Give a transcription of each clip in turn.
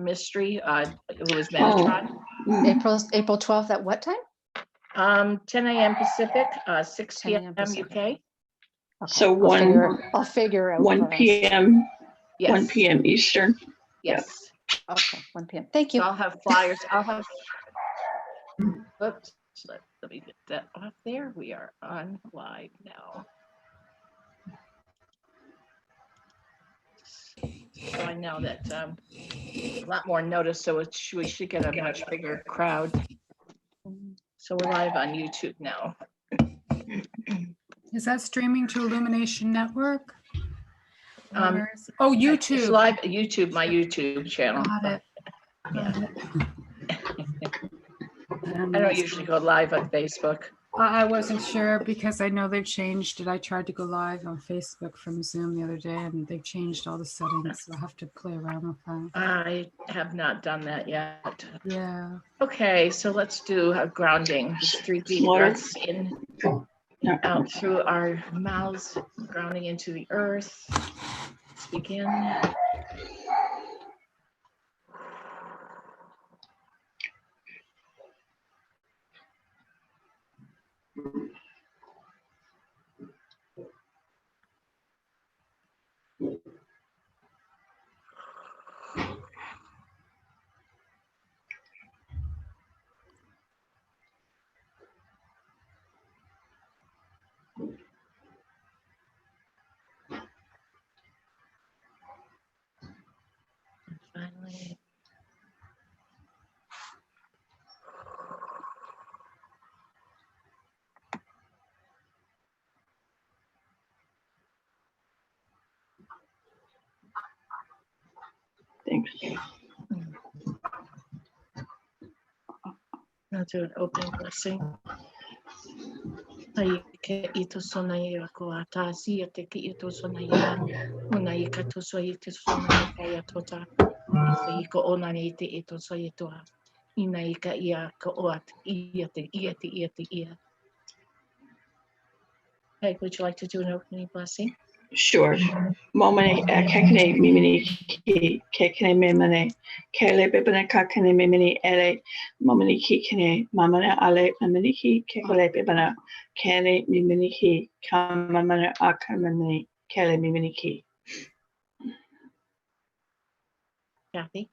mystery. It was Metatron. April 12th at what time? 10 a.m. Pacific, 6 10 a.m. p.m. Pacific. UK. Okay. So I'll figure out 1 p.m. Yes. 1 p.m. Eastern. Yes. Okay, 1 p.m. Thank you. So I'll have flyers. Oops. Let me get that off there. We are on live now. So I know that a lot more notice, so we should get a much bigger crowd. So we're live on YouTube now. Is that streaming to Illumination Network? Um, Oh, It's YouTube. live at YouTube, my YouTube channel. Got it. Yeah. I don't usually go live on Facebook. I wasn't sure because I know they've changed it. I tried to go live on Facebook from Zoom the other day and they've changed all the settings. So I have to play around with that. I have not done that yet. Yeah. Okay, so let's do a grounding. Just 3 deep Water. breaths in, out through our mouths, grounding into the earth. Let's begin. And finally. Thanks. Now do an opening blessing. Ai ke ito sona ia ko atasi te ki ito sona ia una I ka to so I te sona ka ia tota I ko ona ni te ito so I toa ina I ka ia ko oat ia te ia te ia te ia. Peg, would you like to do an opening blessing? Sure. Momene kekene mimini ki kekene memene kele bebene kakene mimini ele momene ki kene mamane ale mimini ki kekele bebene kene mimini ki kamamane akamane kele mimini ki. Kathy?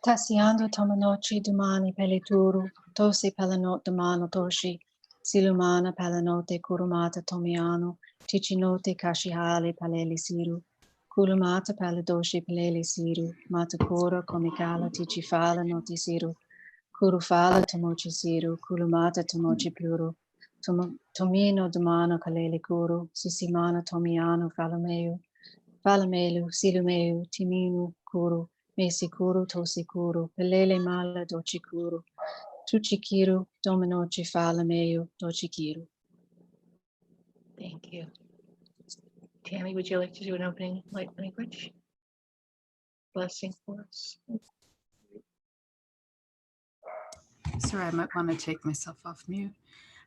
Tassiando tomanoci domani pelituru, tosi pelanot domano toshi, silumana pelanote kurumata tomiano, ticinote kashihale paleli siru, kulumata paladoshi paleli siru, matakura komikala ticifala noti siru, kurufala tomochi siru, kulumata tomochi pluru, tomino domano kaleli kuru, sisimana tomiano falamelu, silumeu, timinu kuru, Mesikuru, Tosikuru, Pelele Mala, Dochikuru, Tuchikiru, Dominochi Falameyu, Dochikiru. Thank you. Tammy, would you like to do an opening light language blessing for us? Sorry, I might want to take myself off mute.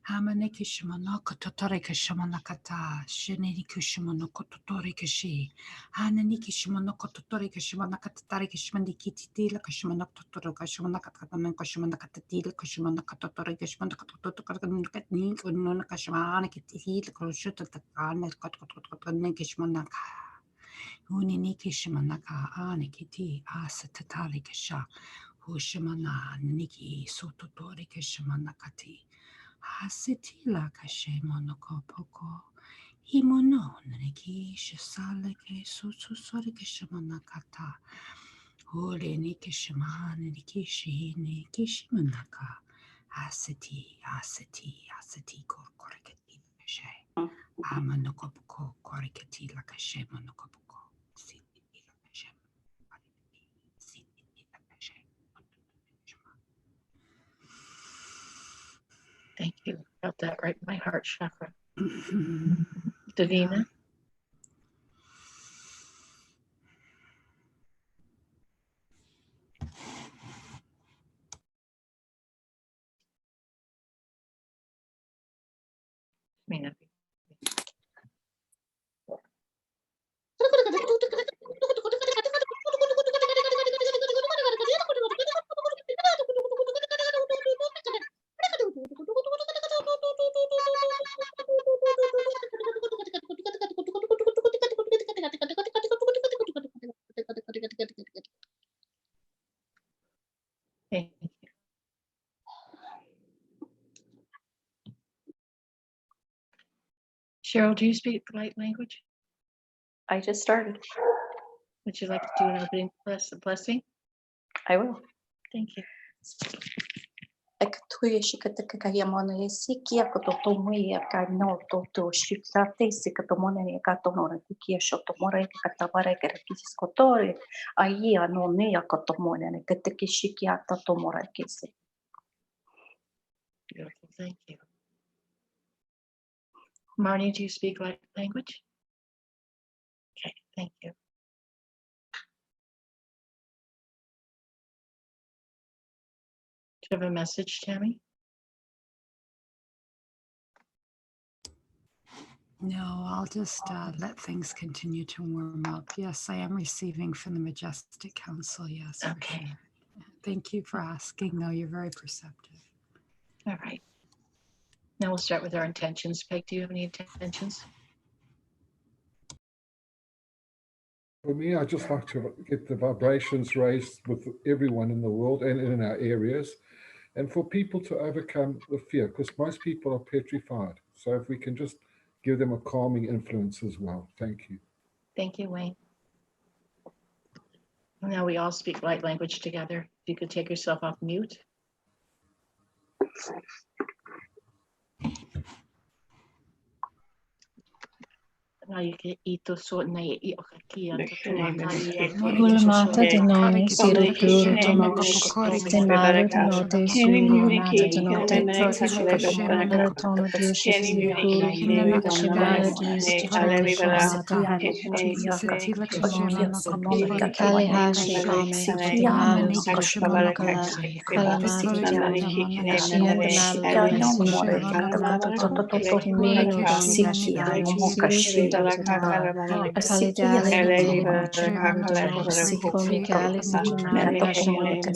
Hamane kishimonoko totore kishimonakata, shiniri kishimonoko totore kishi, Hanani kishimonoko totore kishimonakatatari kishimanikitila kishimonoko totore kishimonakatataman kishimonakatatila kishimonakatotore kishimonakatotokatni kununa kishimana kitila kushuta takana kotkotkotkotne kishimonaka. Unini kishimonaka anikiti asatatali kisha. Hushimana niki sototore kishimonakati. Hasitila kashe monoko poko. Imono niki shisale ke sotosore kishimonakata. Hore ni kishimane niki shihine kishimonaka. Asiti korkorekati kashe. Amanoko poko korekati la kashe monoko poko. Thank you. Felt that right in my heart chakra. Davina? May not be. Thank you. Cheryl, do you speak light language? I just started. Would you like to do an opening blessing? I will. Thank you. Ek tuia shikata kaya mona e siki a koto tomo e ka no to shikate sikato mona e ka tono ra ki shoto mora e ka tabara ke ki skotore ai no ne a koto mona ne ke te ki shiki a to mora ke se. Beautiful, thank you. Marnie, do you speak light language? Okay, thank you. Do you have a message, Tammy? No, I'll just let things continue to warm up. Yes, I am receiving from the Majestic Council. Yes. Okay. Sure. Thank you for asking, though. You're very perceptive. All right. Now we'll start with our intentions. Peg, do you have any intentions? For me, I just like to get the vibrations raised with everyone in the world and in our areas, and for people to overcome the fear, because most people are petrified. So if we can just give them a calming influence as well. Thank you. Thank you, Wayne. Now we all speak light language together. If you could take yourself off mute. Kulmata denoni siru pluru tomo stemare denote suru mata denote Mala tomo dusha siru pluru shibala dunis mata Kali hashi kame malu sishimala kala mata Kimino doni kashibala Kali dali Sikomi kali sijumala kashimote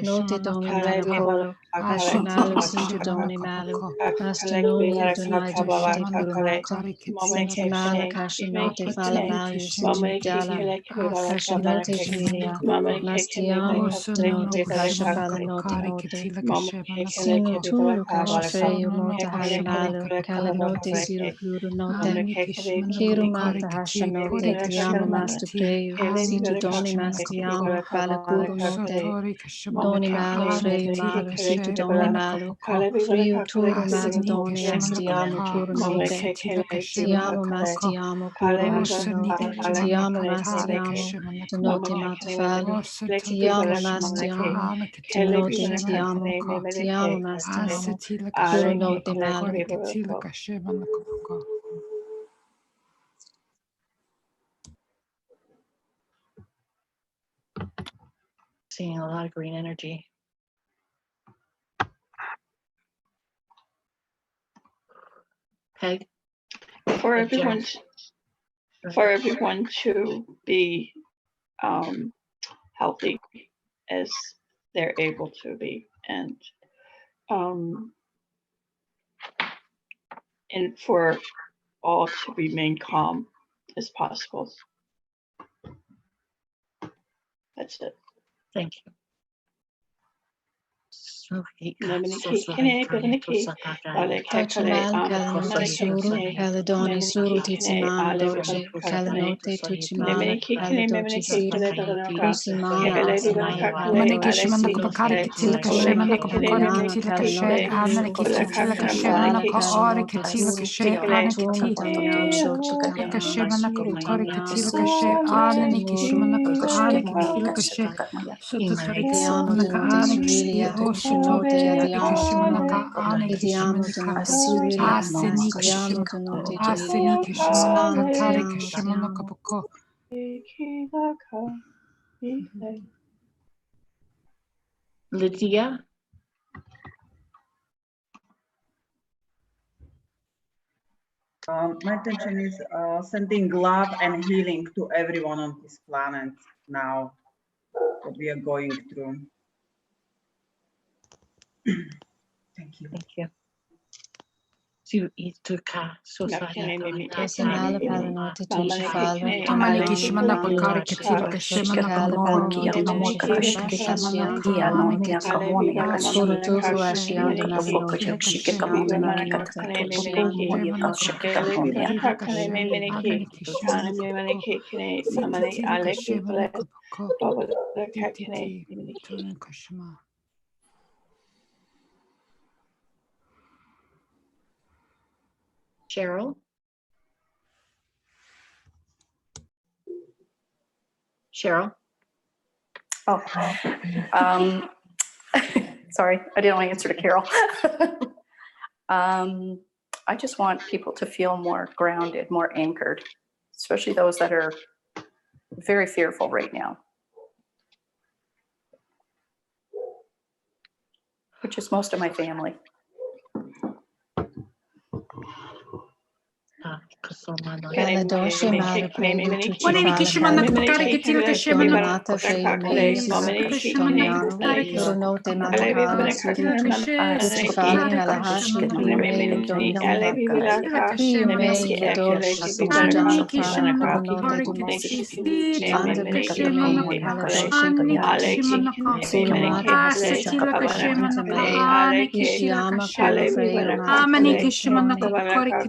Note domi malu Ashinalu sinju doni malu Astanoni adonai dushite kurumata Sente mala kashinote fala malu sinju dala Kashinote julia Mastiano denote kashafala note note Sinu tulu kashafeyo mota halimalu Kala note siru pluru note Kiru mata hashanote tiamo master preyu Situ doni mastiamo fala kuru note Doni malu freyu malu situ doni malu Friu turu mata doni astiamo kuru note Tiamo mastiamo kuru hashanote Tiamo mastiamo Denote mata falu Tiamo mastiamo Denote tiamo Tiamo mastiamo Kuru note malu Seeing a lot of green energy. Peg? For everyone to be healthy as they're able to be, and for all to remain calm as possible. That's it. Thank you. Tachimal Kalanote Suru, Caledoni Suru Tiziman Doce, Calanote Tuchimala, Caladoci Siru, Lusimana, Manikishimana Kopakari Kitila Kashemana Kopakari Kitila Kashe, Anna Kitila Kashemana Kaori Kitila Kashe, Anna Kitila Kashemana Kopakari Kitila Kashe, Anna Nikishimana Kopakari Kitila Kashe, Sototoritiana Kaani Kiti, Osotote, Kishimana Kaani Kishimana Aseni Kishimana Aseni Kishimana Katari Kishimana Kopako. Lydia? My intention is sending love and healing to everyone on this planet now, what we are going through. Thank you. Thank you. Siu I tuka sosaya Samala Palanota Tishi Fala, Amani Tamala kishmana Pala, pakari kitila kashimana Kala kamoro Balki dina Atoshi mota Kashki kashimana Kashki Anoni Akamoni Puru Akashki Tufu Ashianda Tofoko Nalinota, Yoshiki Shianda Kamoni Nalinota, Katatopo Yakashaki Kamoni Cheryl? Cheryl? Oh, sorry, I didn't want to answer to Carol. I just want people to feel more grounded, more anchored, especially those that are very fearful right now, which is most of my family. Baladosha Mara Prelude to Wani kishimana pakari kitila Dona kashimana Mata Freya May Sisitomiano, Kuronote Mata Hala Sutu, Kutifali Halahashi, May Domino, Priyu May Ladoshi, Sujana Fa, Kuronote Dumosi, Anda Bika May, Haladoshi, Kulamata Hasita, Anta Malay, Ishiyama Kuro Freya Mata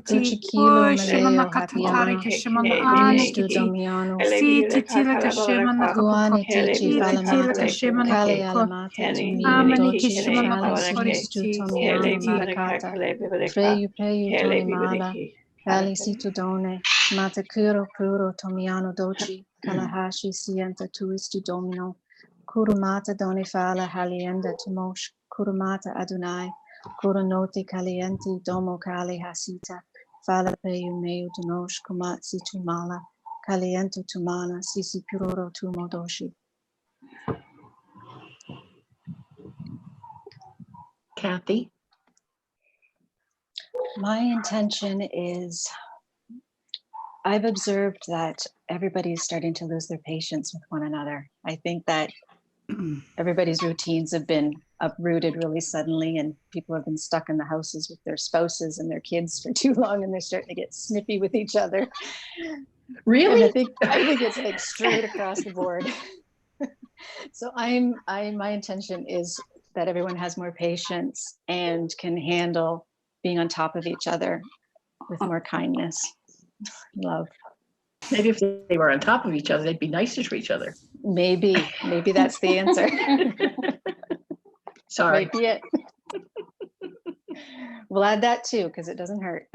Tuchikilo Maleo Hapiana, Kristu Domiano, Guane Tichi Falamata, Kali Alamata, Tumio Dochi, Fali Kristu Tomiano Marakata, Preyu Toni Mala, Kali Situ Done, Matakuro Puro Tomiano Dochi, Kalahashi Sienta Tuistu Domino, Kurumata Doni Fala Halienda Tumosh, Kurumata Adonai, Kuronote Calienti Domo Kali Hasita, Fala Preyu Meu Donosh Kumat Situ Mala, Caliento Tumana, Sisi Puroro Tumodoshi. Kathy? My intention is, I've observed that everybody is starting to lose their patience with one another. I think that everybody's routines have been uprooted really suddenly, and people have been stuck in the houses with their spouses and their kids for too long, and they're starting to get snippy with each other. Really? And I think it's like straight across the board. So my intention is that everyone has more patience and can handle being on top of each other with more kindness, love. Maybe if they were on top of each other, they'd be nicer to each other. Maybe that's the answer. Sorry. Might be it. We'll add that too, because it doesn't hurt.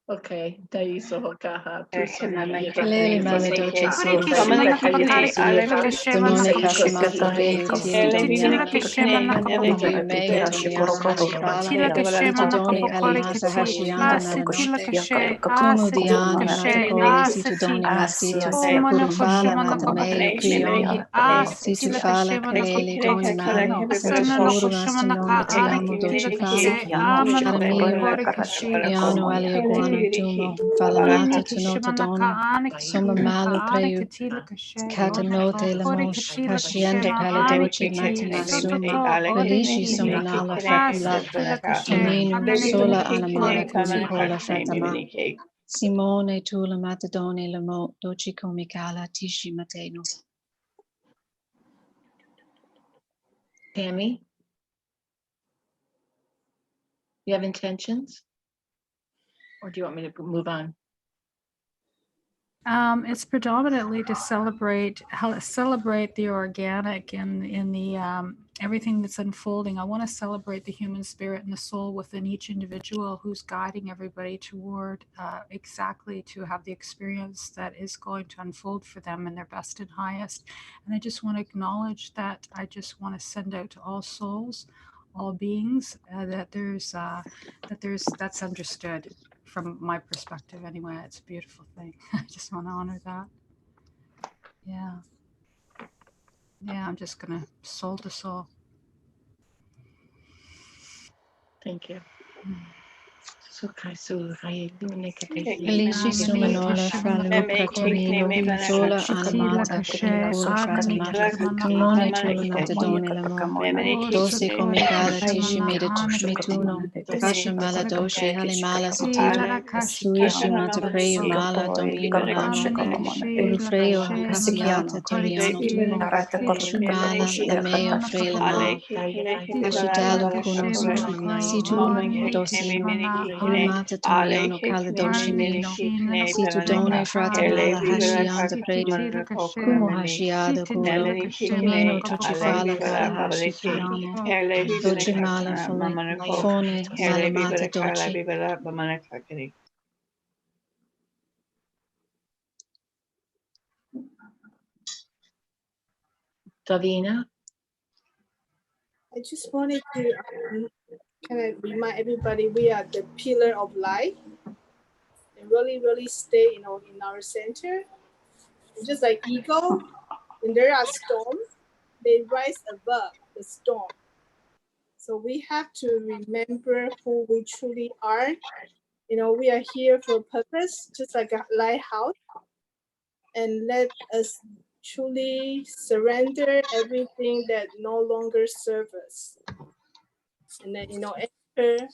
Okay. Daiso hokaha. Lele mame doce so Kishimana pakari kitila kashimana Demone kamoro casamata rei tili kitila domiana kashimana kamoro Priyu me domiana hashifala Tila kashimana Tudoni kapokori alamata kiti hashianda asitila nalanote kashe Tumu asitila diana kashe matakoi situ asiti doni masitu umana Kurufala kashimana matamei kapokori priyoni asitila Situfala kashimana kalele kapokori doni mali sanana Kuru kashimana mastinoni ka ani tiamo kitila doci kashe fala amana Sharamio kapokori kiti Iano aliaguano tumo Falamata tunota kishimana ka doni ani Soma kitila ka malu ani preyu kitila kashe Katanote kapokori lamosh kitila Kashienda kashima ani kaladochi kiti matima sototo suma ori Felici kiti somanala fratula asitila kashe Aminu amana sola kapokori anamana kiti kumi kola fratama Simone tula matadone lamo doci komikala tishi mateno. Tammy? You have intentions? Or do you want me to move on? It's predominantly to celebrate the organic and in the everything that's unfolding. I want to celebrate the human spirit and the soul within each individual who's guiding everybody toward exactly to have the experience that is going to unfold for them in their best and highest. And I just want to acknowledge that. I just want to send out to all souls, all beings, that's understood. From my perspective anyway, it's a beautiful thing. I just want to honor that. Yeah, I'm just gonna soul to soul. Thank you. Elisi sumanola fra luca tumino, sola animata cola fratamata, tunone tuluna tedone lamo, dosi comicala tishi meda tushmituno, kasha mala doshi halimala satita, tuishi mata preyu mala domino lamo, urufreo casiata toniano tuno, mala lameo frelama, ashidalo kunos, situno dosino, mata toniano caladoshi mino, situ done fratamala hashianda predu, kumo hashiada kulo, mino tuchifala kala hashi kiamo, dochi mala fone malamata dochi. Davina? I just wanted to kind of remind everybody we are the pillar of light and really stay, in our center. And just like eagle, when there are storms, they rise above the storm. So we have to remember who we truly are. We are here for a purpose, just like a lighthouse, and let us truly surrender everything that no longer serves us. And then, enter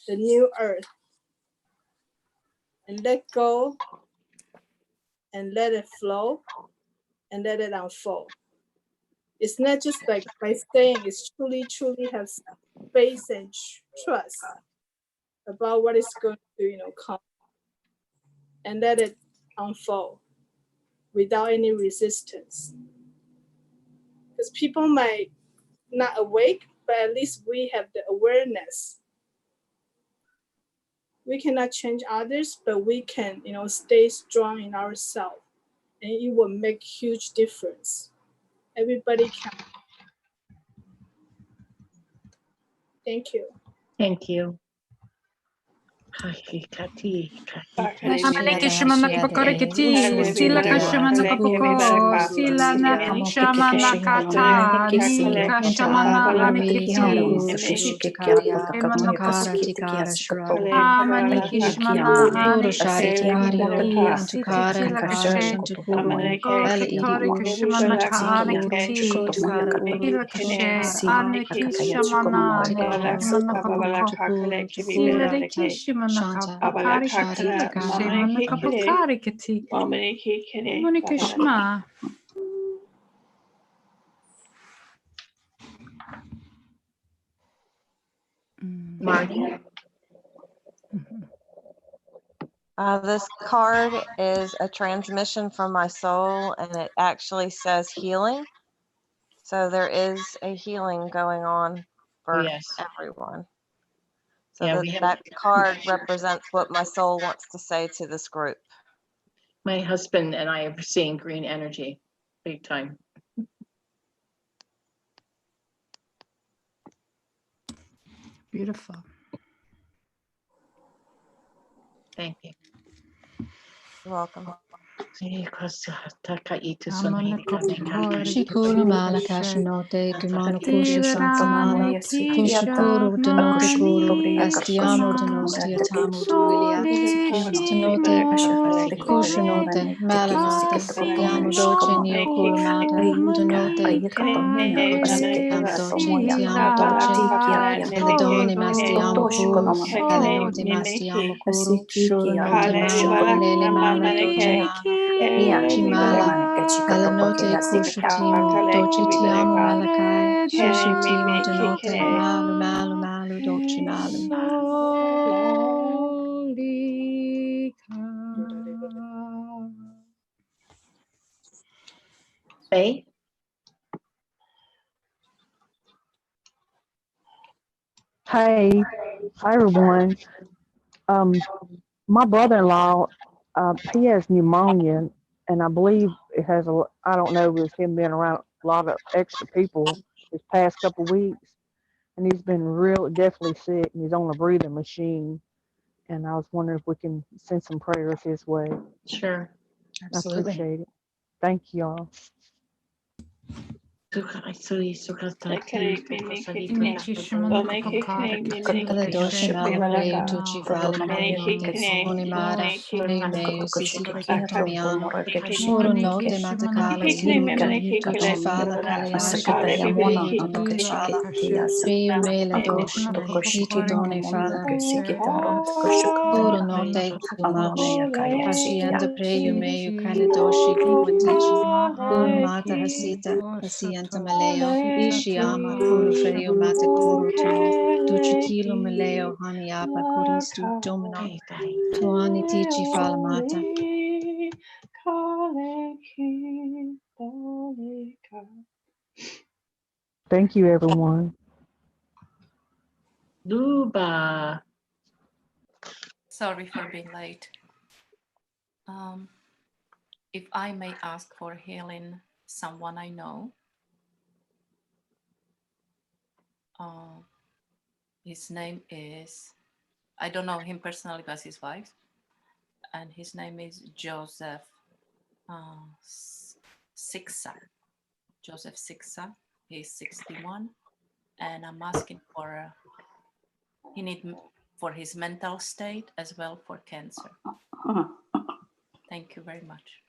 the new earth and let go and let it flow and let it unfold. It's not just like by saying, it's truly have faith and trust about what is going to, come, and let it unfold without any resistance. Because people might not awake, but at least we have the awareness. We cannot change others, but we can, stay strong in ourselves, and it will make huge difference. Everybody can. Thank you. Thank you. Amaleke shamana pakarikati, sila kashamana pako, sila nakshamana kata, nika shamana anikiti, amaniki shamana anikiti, sila kashe, kakari kashamana anikiti, sila kashe, aniki shamana, shamana kapako, sila deki shamana kapakari kati, shamana kapakari kati, Monica Shema. Marty? This card is a transmission from my soul, and it actually says healing. So there is a healing going on for everyone. So that card represents what my soul wants to say to this group. My husband and I are seeing green energy, big time. Beautiful. Thank you. You're welcome. Shikulu mala kashinote dumano kusha santamala kusha kuru denote kuru astiamo denostia tamu duiliati stenote kushinote malanote yamo doce nio kulumata denote am doce tiamo doce eledone mastiamo kuru elenote mastiamo kuru shurunote mala lele mala doce Chimala, Alanote Kushitimo, Dochi Tiamo Malakai, Shishitimo Denote, Malu, Dochi Malu. Faye? Hi everyone. My brother-in-law, he has pneumonia, and I believe it has I don't know, with him being around a lot of extra people this past couple of weeks, and he's been definitely sick, and he's on a breathing machine, and I was wondering if we can send some prayers his way. Sure. Absolutely. I appreciate it. Thank y'all. Kaladosha Malayo Tuchi Fala Maya Kitsuni Mara Hile Mayo Sisiki Tamiano Moro Note Matakala Sika Tuchi Fala Kalayashi Mayo Tuchi Fala Feyo Mela Doshi Hiti Doni Fala Moro Note Tumame Hashianda Preyo Mayo Kaladoshi Kumatichi Guru Mata Hasita Hasianta Maleo Ishiyama Kuru Freyo Mata Kuru Tuno Duchikilo Maleo Haniapa Kuristu Domino Tuani Tichi Falamata. Thank you, everyone. Luba. Sorry for being late. If I may ask for healing someone I know, his name is, I don't know him personally, but his wife, and his name is Joseph Sixa. Joseph Sixa. He's 61, and I'm asking for he need for his mental state as well for cancer. Thank you very much.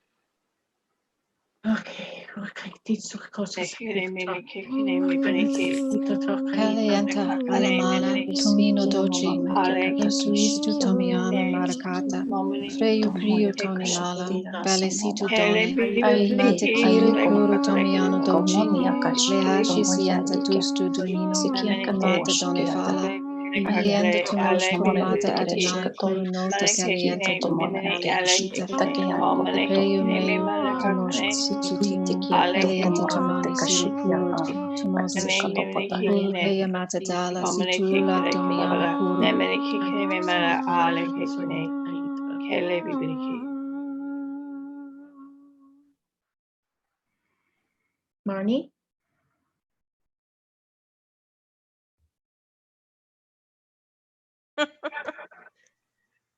Okay, Calienta Alamana Tumino Doci Luistu Tomiano Maracata Freyu Prio Tonilala Valesitu Doni Matakiri Kuro Tomiano Doci Lehashi Sienta Tustu Dunino Mata Donifala Lienda Tumosh Mata Adonai Kuru Nota Calienta Tomona Alekashita Preyu Meyu Tumosh Sititi Calienta Tomoni Siru Kuru Tumosi Kuru Peya Matadala Situla Domiano Kuru Marnie?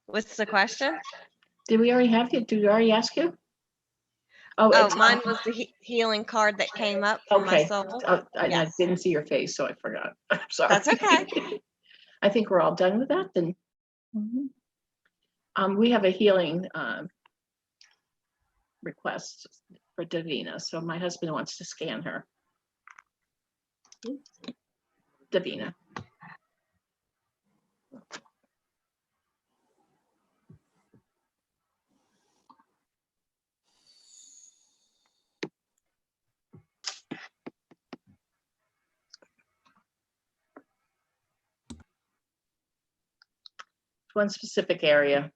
What's the question? Did we already have you? Did we already ask you? Oh, it's mine was the healing card that came up from my okay. soul. I Yes. didn't see your face, so I forgot. I'm sorry. That's okay. I think we're all done with that then. We have a healing request for Davina. So my husband wants to scan her. Davina. One specific area.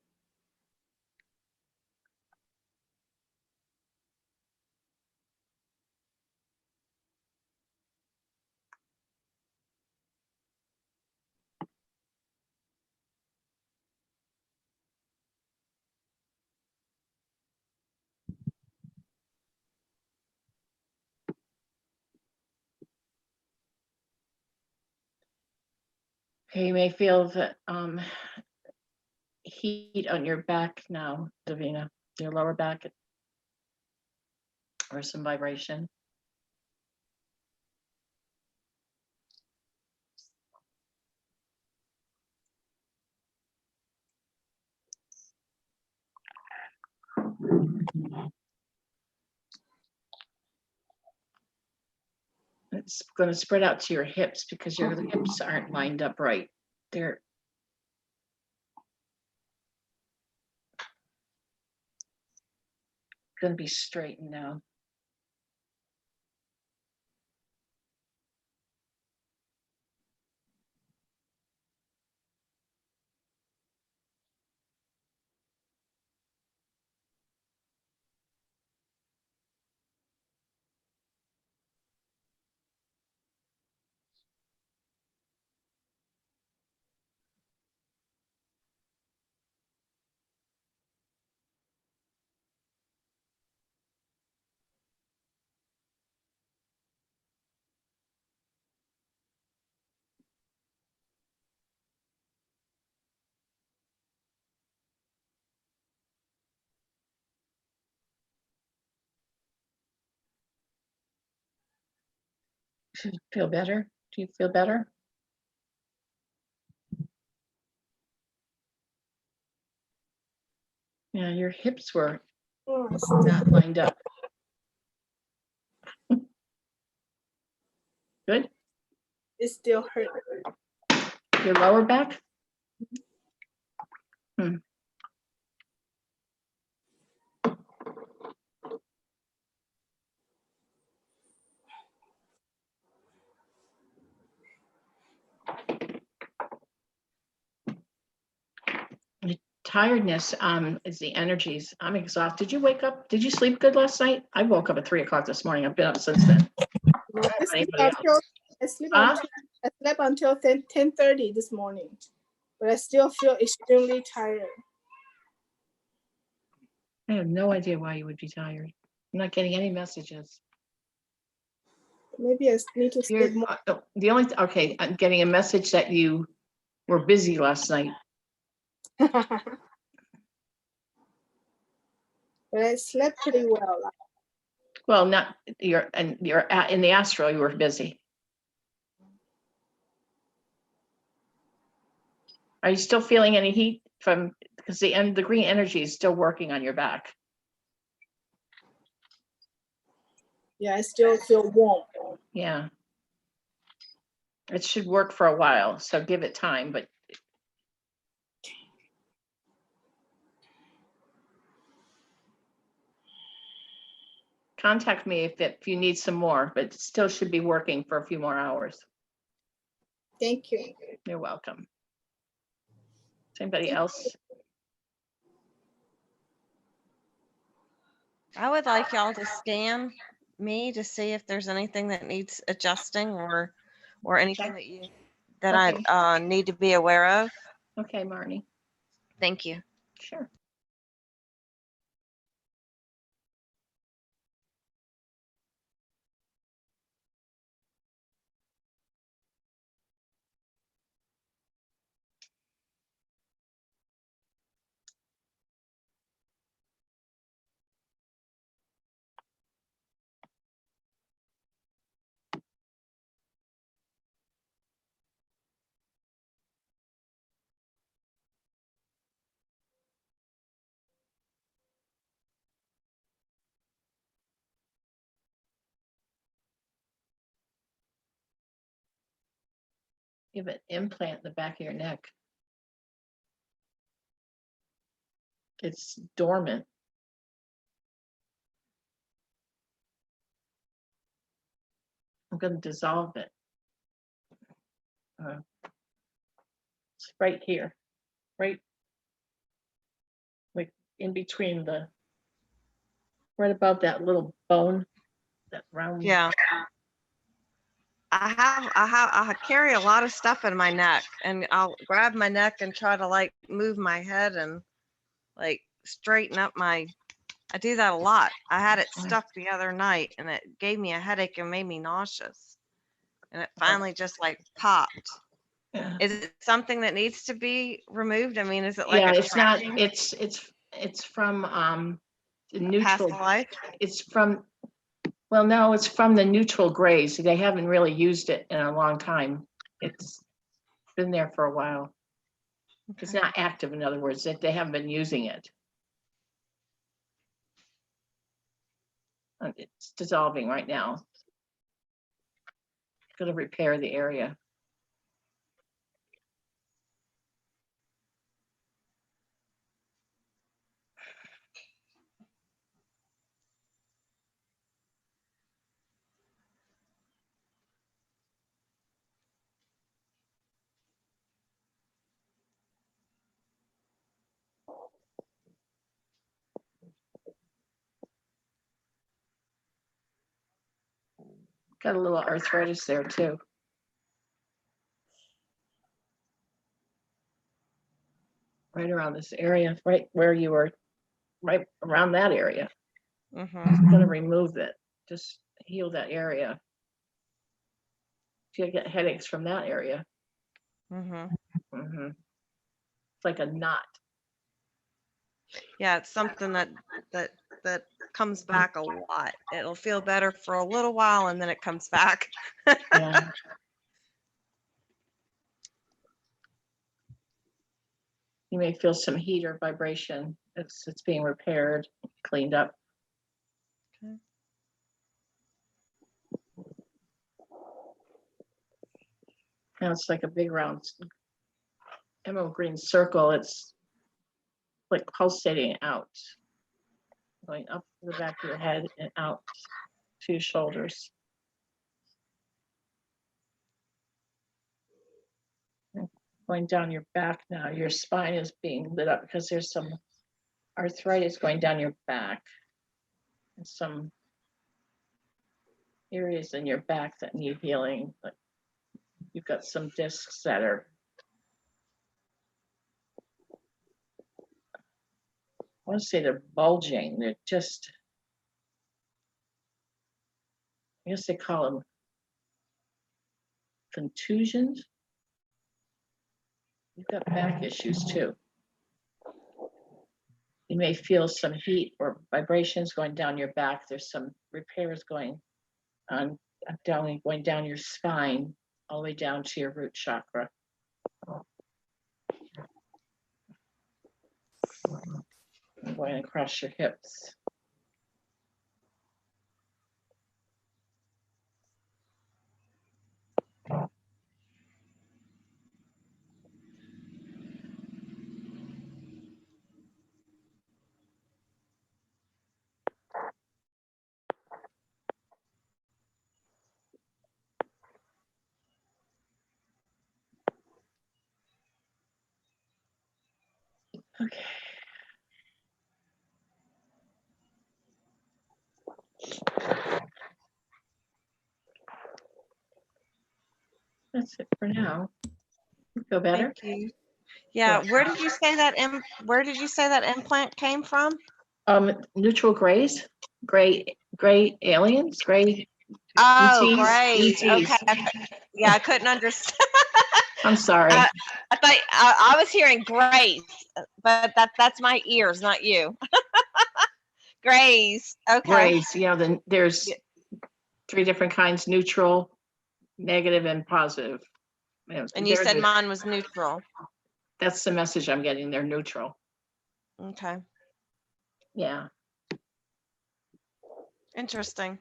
Okay, you may feel the heat on your back now, Davina, your lower back, or some vibration. It's going to spread out to your hips because your hips aren't lined up right. They're going to be straightened now. Do you feel better? Do you feel better? Yeah, your hips were not lined up. Good. It still hurt. Your lower back? Tiredness is the energies. I'm exhausted. Did you wake up? Did you sleep good last night? I woke up at 3 o'clock this morning. I've been up since then. I slept until 10:30 this morning, but I still feel extremely tired. I have no idea why you would be tired. I'm not getting any messages. Maybe I need to sleep more. Okay, I'm getting a message that you were busy last night. But I slept pretty well. Well, not you're in the astral, you were busy. Are you still feeling any heat from, because the green energy is still working on your back? Yeah, I still feel warm. Yeah. It should work for a while, so give it time, but contact me if you need some more, but it still should be working for a few more hours. Thank you. You're welcome. Anybody else? I would like y'all to scan me to see if there's anything that needs adjusting or anything that I need to be aware of. Okay, Marnie. Thank you. Sure. You have an implant in the back of your neck. It's dormant. I'm going to dissolve it. It's right here, right, like in between right above that little bone, that round. Yeah. I carry a lot of stuff in my neck, and I'll grab my neck and try to like move my head and like straighten up I do that a lot. I had it stuck the other night and it gave me a headache and made me nauseous. And it finally just like popped. Yeah. Is it something that needs to be removed? I mean, is it like Yeah, a it's not, tracking it's from the neutral. past life? It's from, well, no, it's from the neutral grays. They haven't really used it in a long time. It's been there for a while. Okay. It's not active, in other words, that they haven't been using it. It's dissolving right now. Going to repair the area. Got a little arthritis there too. Right around this area, right where you were, right around that area. I'm going to remove it, just heal that area. You get headaches from that area. It's like a knot. Yeah, it's something that that comes back a lot. It'll feel better for a little while and then it comes back. Yeah. You may feel some heat or vibration. It's being repaired, cleaned up. Okay. Now it's like a big round emerald green circle. It's like pulsating out, going up the back of your head and out to your shoulders. And going down your back now. Your spine is being lit up because there's some arthritis going down your back and some areas in your back that need healing. Like you've got some discs that are, I want to say they're bulging. They're just, I guess they call them contusions. You've got back issues too. You may feel some heat or vibrations going down your back. There's some repairs going on going down your spine, all the way down to your root chakra. And going across your hips. Okay. That's it for now. You feel better? Thank you. Yeah. Good. Where did you say that implant came from? Neutral grays, gray aliens, gray. Oh, ETs, great. ETs. Okay. Yeah, I couldn't understand. I'm sorry. I thought I was hearing grace, but that's my ears, not you. Grays. Okay. Grays. You know, then there's 3 different kinds: neutral, negative, and positive. You know, And you said mine was neutral. That's the message I'm getting. They're neutral. Okay. Yeah. Interesting.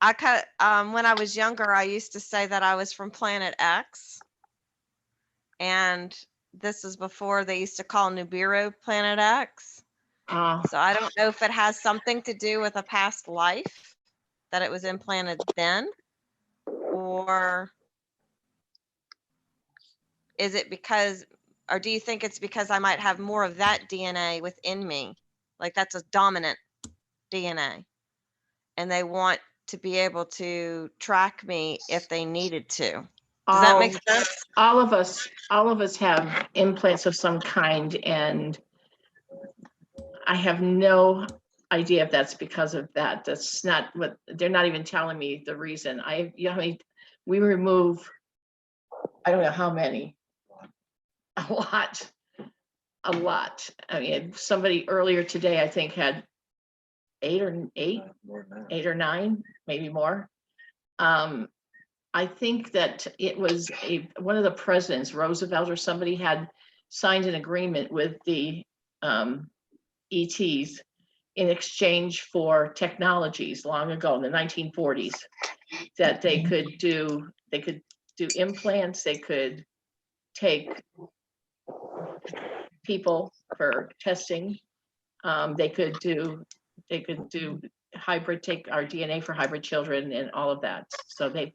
When I was younger, I used to say that I was from Planet X. And this is before they used to call Nibiru Planet X. So I don't know if it has something to do with a past life that it was implanted then, or is it because, or do you think it's because I might have more of that DNA within me? Like that's a dominant DNA. And they want to be able to track me if they needed to. Does that make sense? All of us have implants of some kind, and I have no idea if that's because of that. That's not what they're not even telling me the reason. We remove, I don't know how many, a lot. I mean, somebody earlier today, I think, had 8 or 9, maybe more. I think that it was one of the presidents, Roosevelt or somebody, had signed an agreement with the ETs in exchange for technologies long ago in the 1940s that they could do implants, they could take people for testing, they could do hybrid, take our DNA for hybrid children and all of that. So they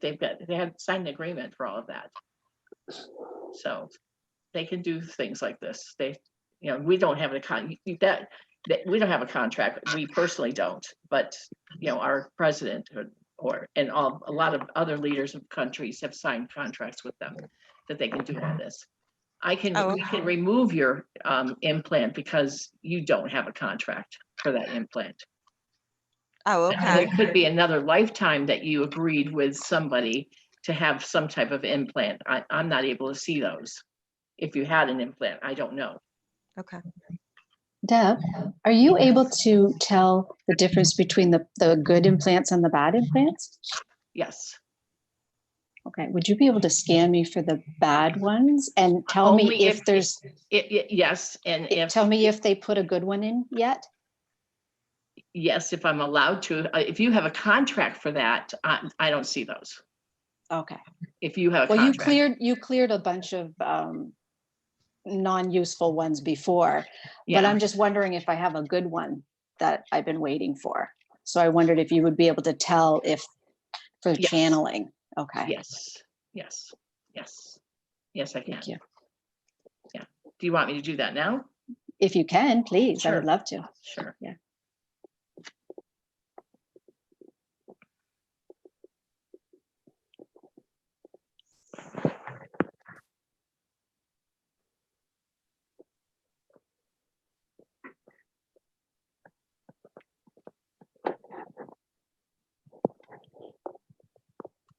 had signed an agreement for all of that. So they can do things like this. We don't have we don't have a contract. We personally don't, but our president and a lot of other leaders of countries have signed contracts with them that they can do all this. We can remove your implant because you don't have a contract for that implant. Oh, okay. There could be another lifetime that you agreed with somebody to have some type of implant. I'm not able to see those. If you had an implant, I don't know. Okay. Deb, are you able to tell the difference between the good implants and the bad implants? Yes. Okay, would you be able to scan me for the bad ones and tell Only me if there's, yes, and if tell me if they put a good one in yet? yes, if I'm allowed to. If you have a contract for that, I don't see those. Okay. If you have a Well, contract. you cleared a bunch of non-useful ones before, but Yeah. I'm just wondering if I have a good one that I've been waiting for. So I wondered if you would be able to tell if for Yes. channeling. Okay. Yes, yes, yes, yes, I can. Thank you. Yeah. Do you want me to do that now? If you can, please, I Sure. would love to. Sure. Yeah.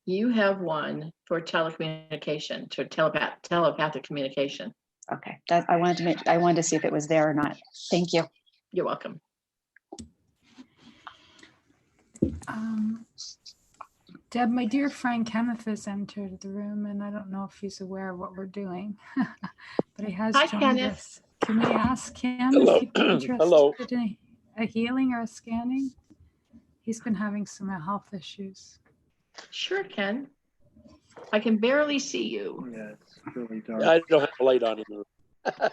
You have one for telecommunication, to telepathic communication. Okay, that I wanted to see if it was there or not. Thank you. You're welcome. Deb, my dear friend Kenneth has entered the room, and I don't know if he's aware of what we're doing, but he has Hi, joined Kenneth. us. Can we ask him Hello. if he'd be interested Hello. in a healing or a scanning? He's been having some health issues. Sure, Ken. I can barely see you. Yeah, it's really dark. I don't have a light on in the room.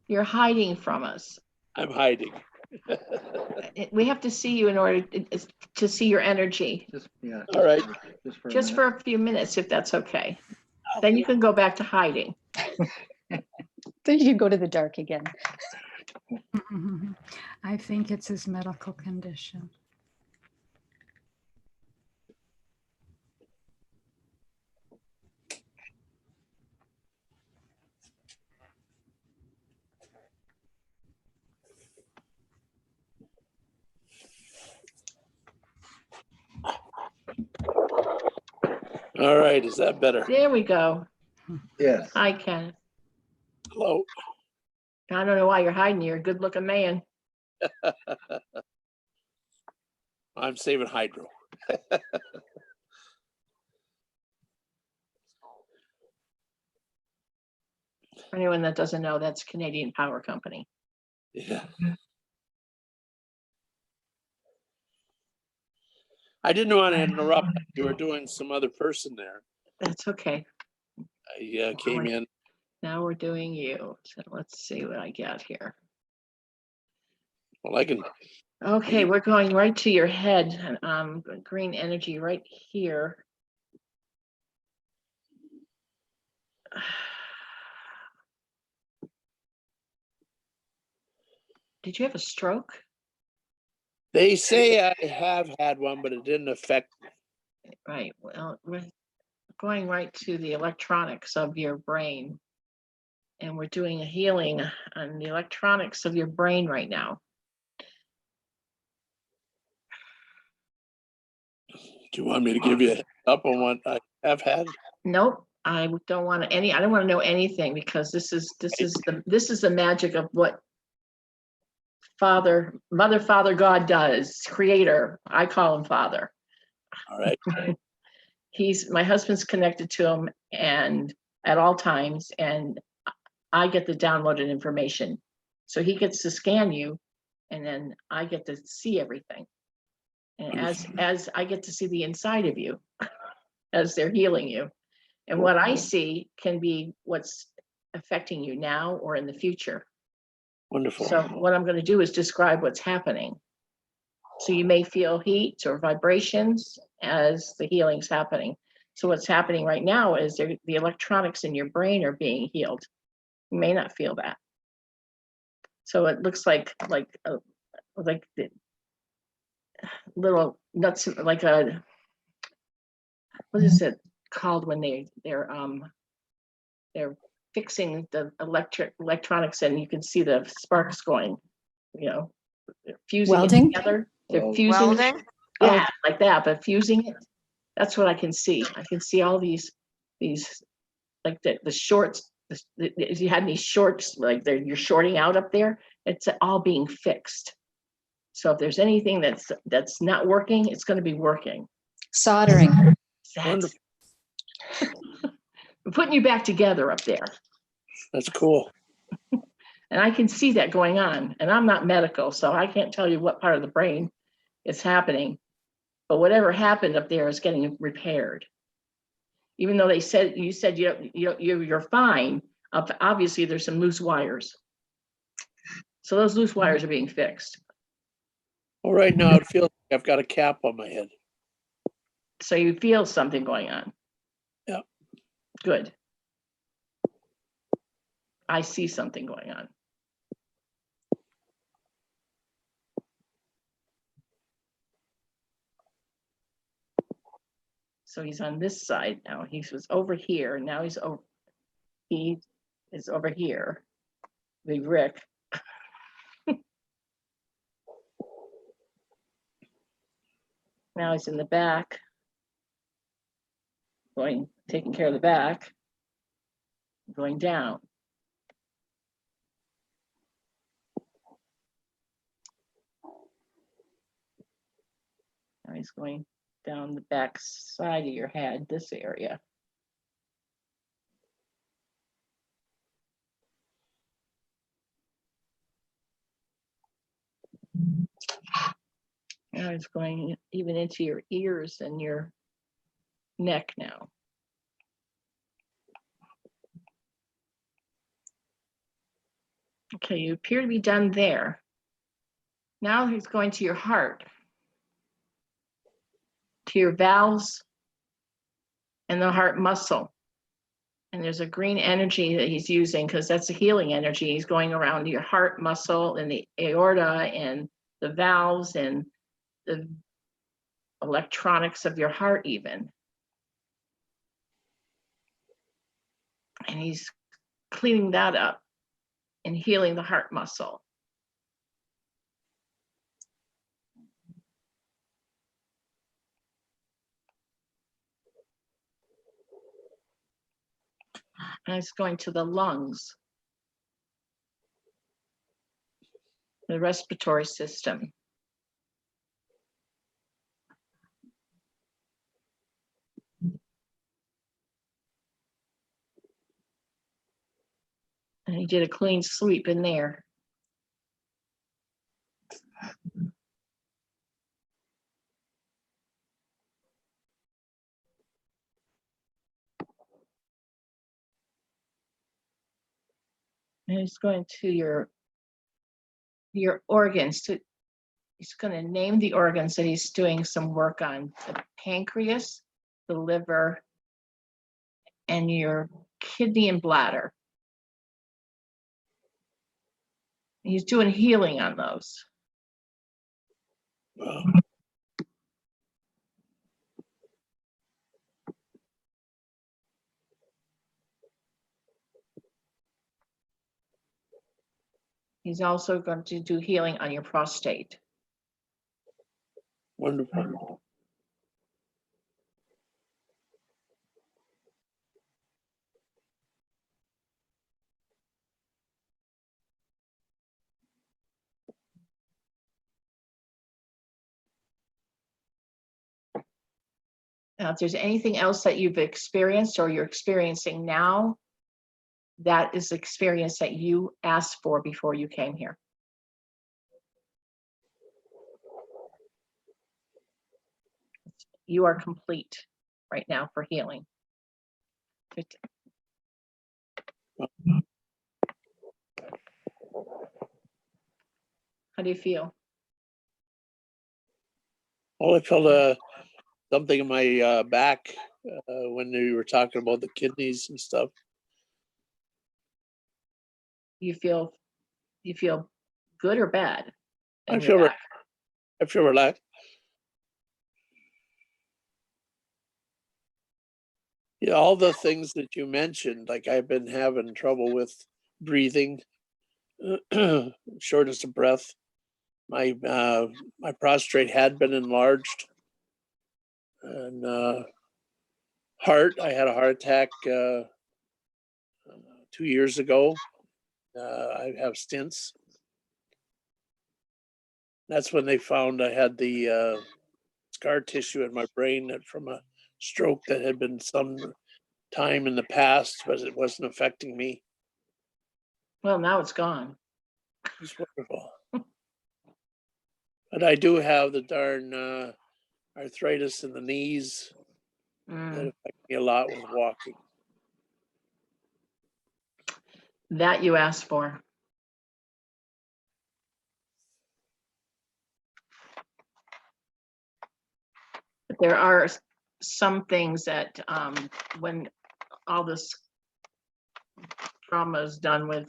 You're hiding from us. I'm hiding. We have to see you in order to see your energy. All right. Just for a few minutes, if that's okay. Then you can go back to hiding. Then you can go to the dark again. I think it's his medical condition. All right. Is that better? There we go. Yes. Hi, Ken. Hello. I don't know why you're hiding. You're a good looking man. I'm saving hydro. For anyone that doesn't know, that's Canadian Power Company. Yeah. I didn't want to interrupt. You were doing some other person there. That's okay. I came in. Now we're doing you. So let's see what I got here. Well, I can. Okay, we're going right to your head. Green energy right here. Did you have a stroke? They say I have had one, but it didn't affect me. Right. Well, we're going right to the electronics of your brain. And we're doing a healing on the electronics of your brain right now. Do you want me to give you a heads up on what I have had? Nope. I don't want any. I don't want to know anything, because this is the magic of what Mother, Father, God does. Creator. I call him Father. All right. My husband's connected to him and at all times, and I get the downloaded information. So he gets to scan you, and then I get to see everything. And as I get to see the inside of you as they're healing you. And what I see can be what's affecting you now or in the future. Wonderful. So what I'm going to do is describe what's happening. So you may feel heat or vibrations as the healing's happening. So what's happening right now is the electronics in your brain are being healed. You may not feel that. So it looks like the little nuts, like a, what is it called when they're fixing the electronics, and you can see the sparks going, fusing Welding? it together. They're fusing. Welding? Yeah, like that, but fusing it. That's what I can see. I can see all these like the shorts. You had these shorts, like you're shorting out up there, It's all being fixed. So if there's anything that's not working, it's going to be working. Soldering. That's, we're putting you back together up there. That's cool. And I can see that going on. And I'm not medical, so I can't tell you what part of the brain is happening. But whatever happened up there is getting repaired. Even though you said you're fine, obviously there's some loose wires. So those loose wires are being fixed. Well, right now it feels like I've got a cap on my head. So you feel something going on. Yeah. Good. I see something going on. So he's on this side now. He was over here. Now he's over. He is over here. Big Rick. Now he's in the back, taking care of the back, going down. Now he's going down the back side of your head, this area. Now it's going even into your ears and your neck now. Okay, you appear to be done there. Now he's going to your heart, to your valves and the heart muscle. And there's a green energy that he's using because that's a healing energy. He's going around your heart muscle and the aorta and the valves and the electronics of your heart even. And he's cleaning that up and healing the heart muscle. And it's going to the lungs, the respiratory system. And he did a clean sweep in there. And he's going to your organs. He's going to name the organs that he's doing some work on: the pancreas, the liver, and your kidney and bladder. He's doing healing on those. Wow. He's also going to do healing on your prostate. Wonderful. Now, if there's anything else that you've experienced or you're experiencing now, that is the experience that you asked for before you came here. You are complete right now for healing. How do you feel? Well, I felt something in my back when you were talking about the kidneys and stuff. You feel good or bad? I feel relaxed. Yeah, all the things that you mentioned, like I've been having trouble with breathing, shortness of breath. My prostate had been enlarged, and heart. I had a heart attack 2 years ago. I have stents, That's when they found I had the scar tissue in my brain that from a stroke that had been some time in the past, but it wasn't affecting me. Well, now it's gone. It's wonderful. But I do have the darn arthritis in the knees that affect me a lot with walking. That you asked for. But there are some things that when all this trauma is done with,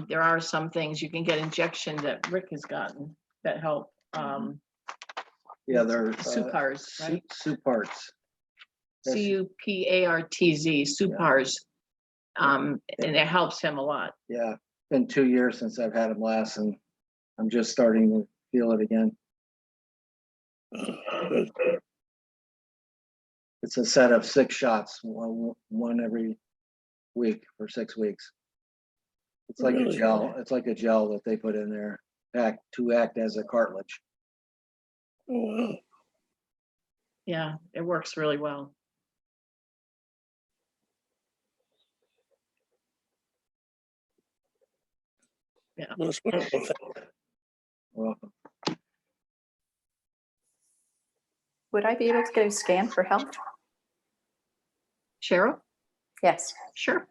there are some things you can get injections that Rick has gotten that help. Yeah, they're Supartz, right? Supartz. Cupartz, Supartz. And it helps him a lot. Yeah, it's been 2 years since I've had them last, and I'm just starting to feel it again. It's a set of 6 shots, one every week for 6 weeks. It's like a gel. It's like a gel that they put in there to act as a cartilage. Oh, wow. Yeah, it works really well. Yeah. Most wonderful. Welcome. Would I be able to get a scan for health? Cheryl? Yes. Sure.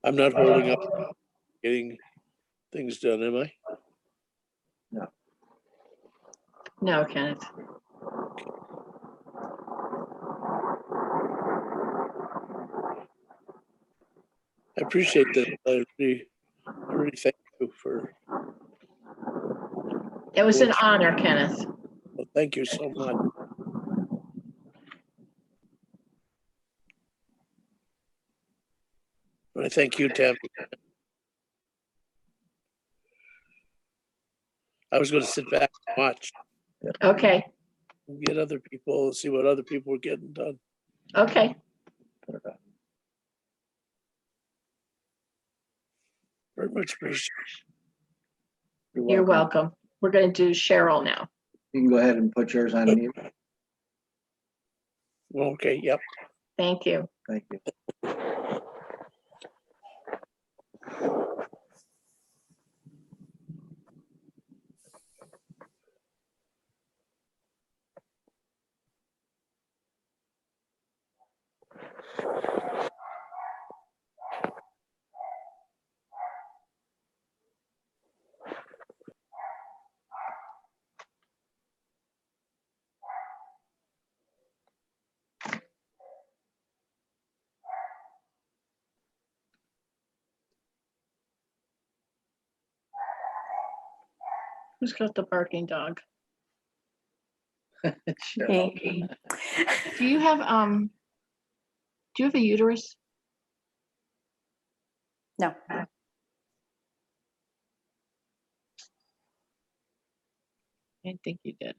I'm not holding up getting things done, am I? No. No, Kenneth. I appreciate that. I really thank you for. It was an honor, Kenneth. Well, thank you so much. I thank you, Tammy. I was going to sit back and watch. Okay. Get other people, see what other people were getting done. Okay. Very much appreciated. You're welcome. We're going to do Cheryl now. You can go ahead and put yours on mute. Okay, yep. Thank you. Thank you. Who's got the barking dog? Me. Do you have a uterus? No. I think you did.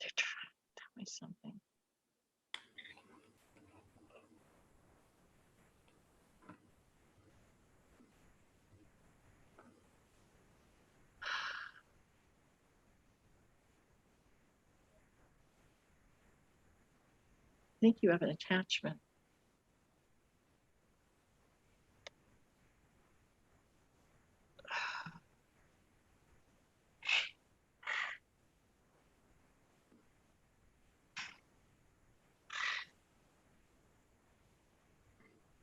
Tell me something. I think you have an attachment.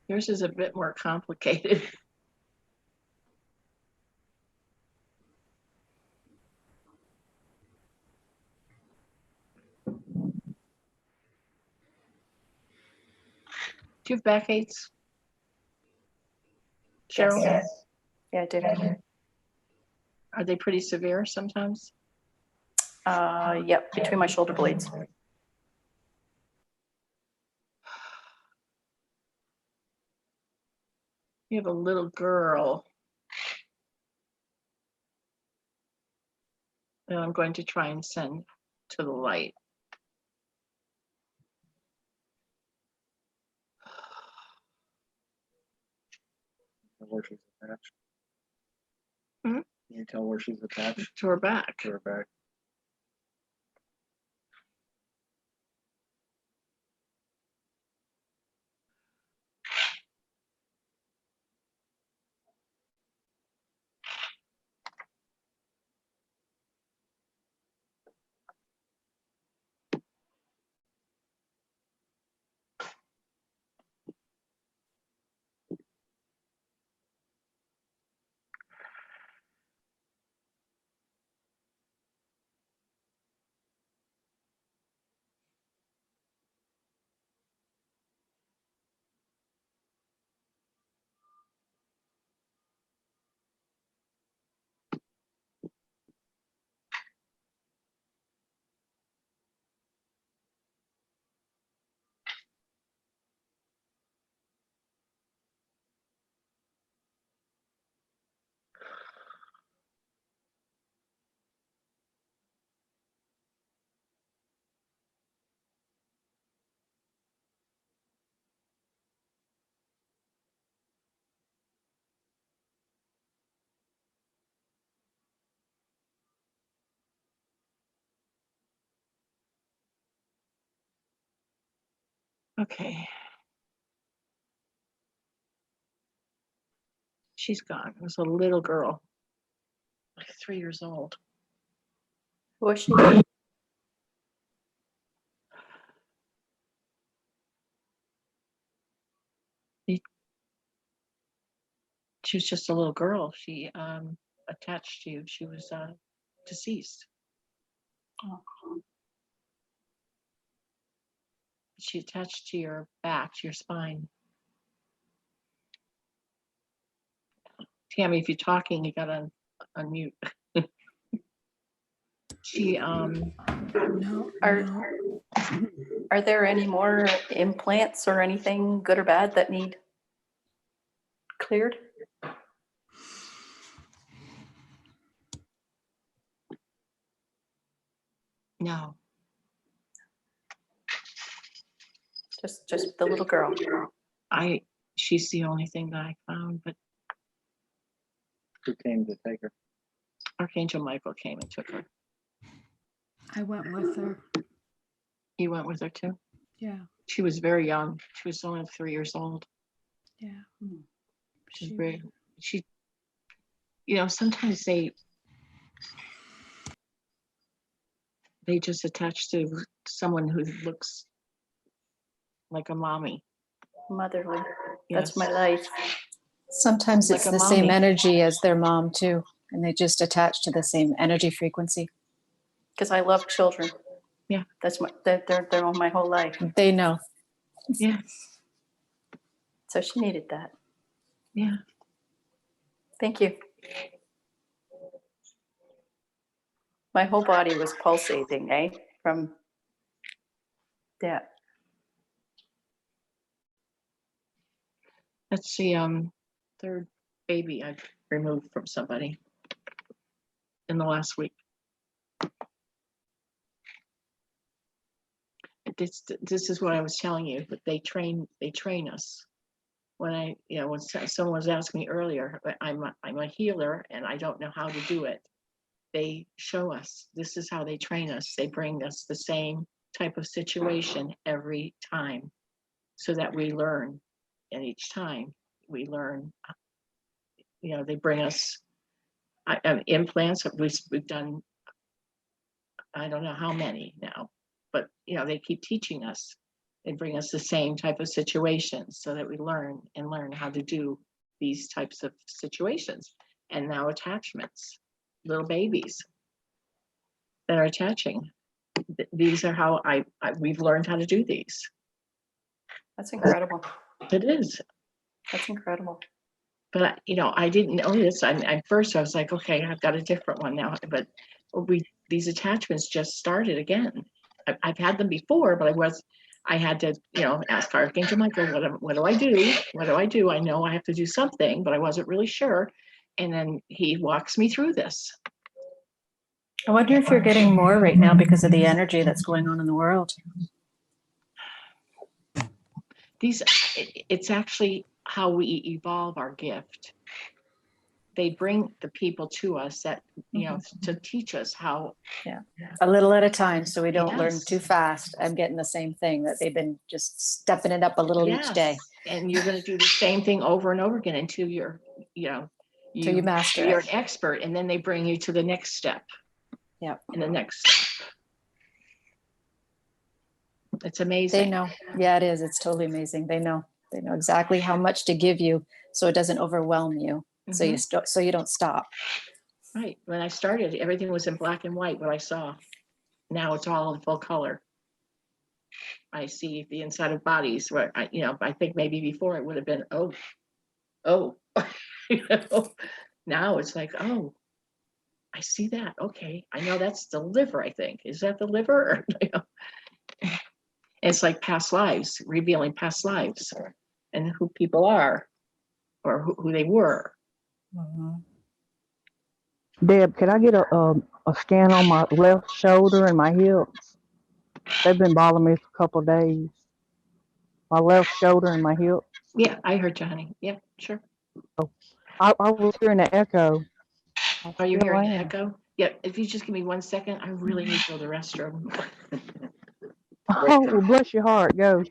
Yours is a bit more complicated. Do you have backaches? Cheryl? Yes. Yeah, I did. Are they pretty severe sometimes? Yep, between my shoulder blades. You have a little girl. And I'm going to try and send to the light. Where she's attached. Hmm? Can you tell where she's attached? To her back. To her back. Okay. She's gone. It was a little girl, like 3 years old. Who was she? She was just a little girl. She attached to you. She was deceased. Oh. She attached to your back, to your spine. Tammy, if you're talking, you gotta unmute. She Are there any more implants or anything good or bad that need cleared? No. Just the little girl. She's the only thing that I found, but Who came to take her? Archangel Michael came and took her. I went with her. You went with her too? Yeah. She was very young. She was only 3 years old. Yeah. She's very, you know, sometimes they just attach to someone who looks like a mommy. Motherly. Yes. That's my life. Sometimes Like it's a the same mommy. energy as their mom too, and they just attach to the same energy frequency. Because I love children. Yeah. That's they're my whole life. They know. Yeah. So she needed that. Yeah. Thank you. My whole body was pulsating, eh? From that. That's the third baby I've removed from somebody in the last week. This is what I was telling you, but they train us. When someone was asking me earlier, I'm a healer and I don't know how to do it. They show us. This is how they train us. They bring us the same type of situation every time so that we learn. And each time we learn, you know, they bring us implants. We've done, I don't know how many now, but you know, they keep teaching us. They bring us the same type of situations so that we learn how to do these types of situations. And now attachments, little babies that are attaching. These are how we've learned how to do these. That's incredible. It is. That's incredible. But you know, I didn't know this. I first I was like, okay, I've got a different one now. But these attachments just started again. I've had them before, but I had to, you know, ask Archangel Michael, what do I do? What do I do? I know I have to do something, but I wasn't really sure. And then he walks me through this. I wonder if you're getting more right now because of the energy that's going on in the world. It's actually how we evolve our gift. They bring the people to us that, you know, to teach us how. Yeah, a little at a time, so we don't learn Yes. too fast. I'm getting the same thing, that they've been just stepping it up a little each day. And you're going to do the same thing over and over again until you're, you know, Till you master you're it. an expert, and then they bring you to the next step. Yeah. And the next step. It's amazing. They know. Yeah, it is. It's totally amazing. They know exactly how much to give you, so it doesn't overwhelm you. So you don't stop. Right. When I started, everything was in black and white, what I saw. Now it's all in full color. I see the inside of bodies where I think maybe before it would have been, oh, you know, now it's like, oh, I see that. Okay. I know that's the liver, I think. Is that the liver? You know? It's like past lives, revealing past lives and who people are or who they were. Deb, can I get a scan on my left shoulder and my hips? They've been bothering me for a couple of days. My left shoulder and my hip. Yeah, I heard you, honey. Yeah, sure. Oh, I was hearing the echo. Are you hearing the echo? Yeah, if you just give me 1 second, I really need to go to the restroom. Oh, well, bless your heart. Go.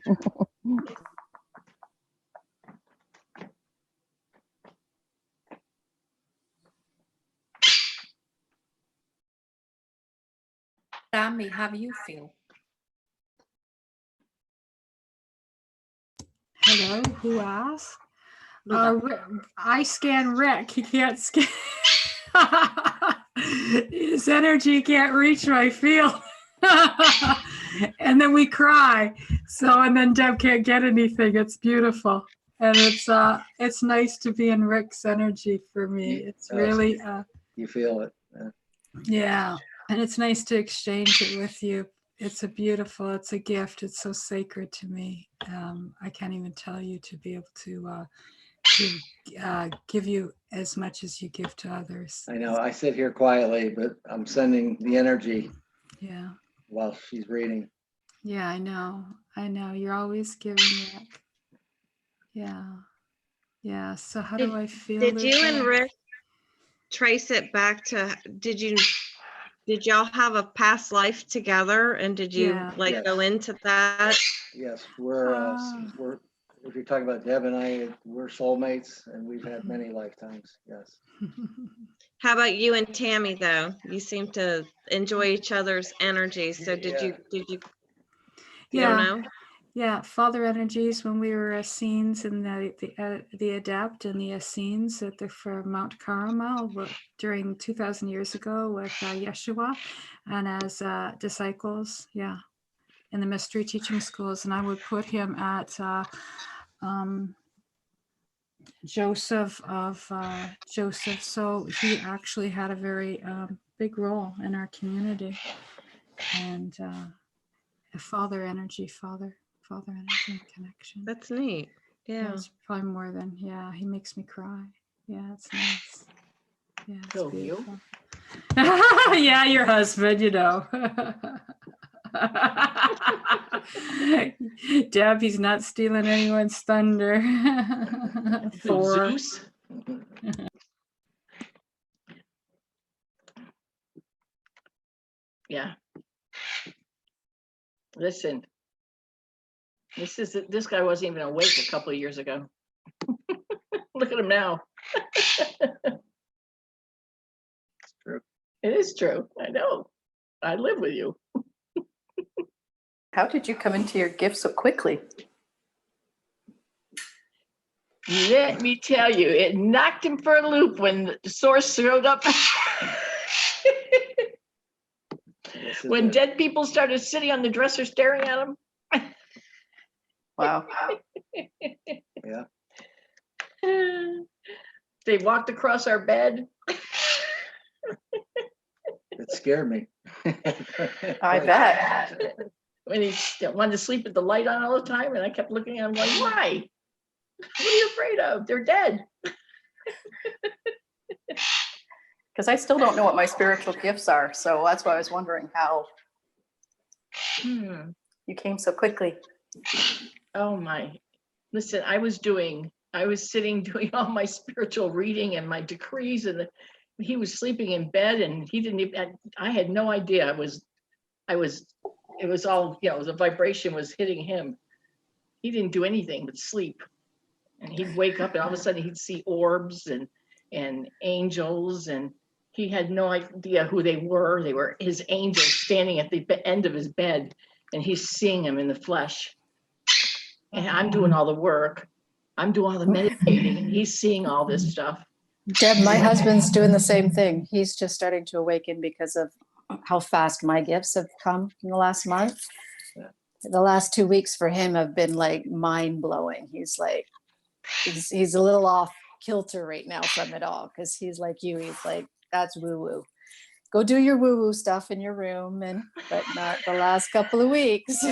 Tammy, how do you feel? Hello, who asked? Luda. I scan Rick. He can't scan. His energy can't reach my field. And then we cry. And then Deb can't get anything. It's beautiful. And it's nice to be in Rick's energy for me. It's really you feel it. yeah. And it's nice to exchange it with you. It's a gift. It's so sacred to me. I can't even tell you, to be able to give you as much as you give to others. I know. I sit here quietly, but I'm sending the energy. Yeah. While she's reading. Yeah, I know. You're always giving it. Yeah. Yeah. So how do I feel? Did you and Rick trace it back to, did y'all have a past life together, and did you go into that? Yes, we're if you're talking about Deb and I, we're soulmates, and we've had many lifetimes. Yes. How about you and Tammy, though? You seem to enjoy each other's energy. So did you know? Yeah, father energies when we were Essenes in the Adept and the Essenes for Mount Carmel during 2,000 years ago with Yeshua, and as disciples, in the mystery teaching schools. And I would put him at Joseph. So he actually had a very big role in our community, and a father energy connection. That's neat. Yeah. It's probably more than, he makes me cry. Yeah, it's nice. Yeah, it's So beautiful. Yeah, your husband, you know. Deb, he's not stealing anyone's thunder. Thor. Zeus. Yeah. Listen, this guy wasn't even awake a couple of years ago. Look at him now. It's true. It is true. I know. I live with you. How did you come into your gift so quickly? Let me tell you, it knocked him for a loop when the source showed up. When dead people started sitting on the dresser staring at him. Wow. Yeah. They walked across our bed. It scared me. I bet. When he wanted to sleep with the light on all the time, and I kept looking at him going, why? What are you afraid of? They're dead. Because I still don't know what my spiritual gifts are. So that's why I was wondering how you came so quickly. Oh my. Listen, I was sitting doing all my spiritual reading and my decrees, and he was sleeping in bed, and he didn't even, I had no idea. It was all, the vibration was hitting him. He didn't do anything but sleep. And he'd wake up and all of a sudden he'd see orbs and angels, and he had no idea who they were. They were his angels standing at the end of his bed, and he's seeing them in the flesh. And I'm doing all the work. I'm doing all the meditating, and he's seeing all this stuff. Deb, my husband's doing the same thing. He's just starting to awaken because of how fast my gifts have come in the last month. The last 2 weeks for him have been like mind blowing. He's like, he's a little off kilter right now from it all, because he's like you. He's like, that's woo woo. Go do your woo woo stuff in your room, but not the last couple of weeks.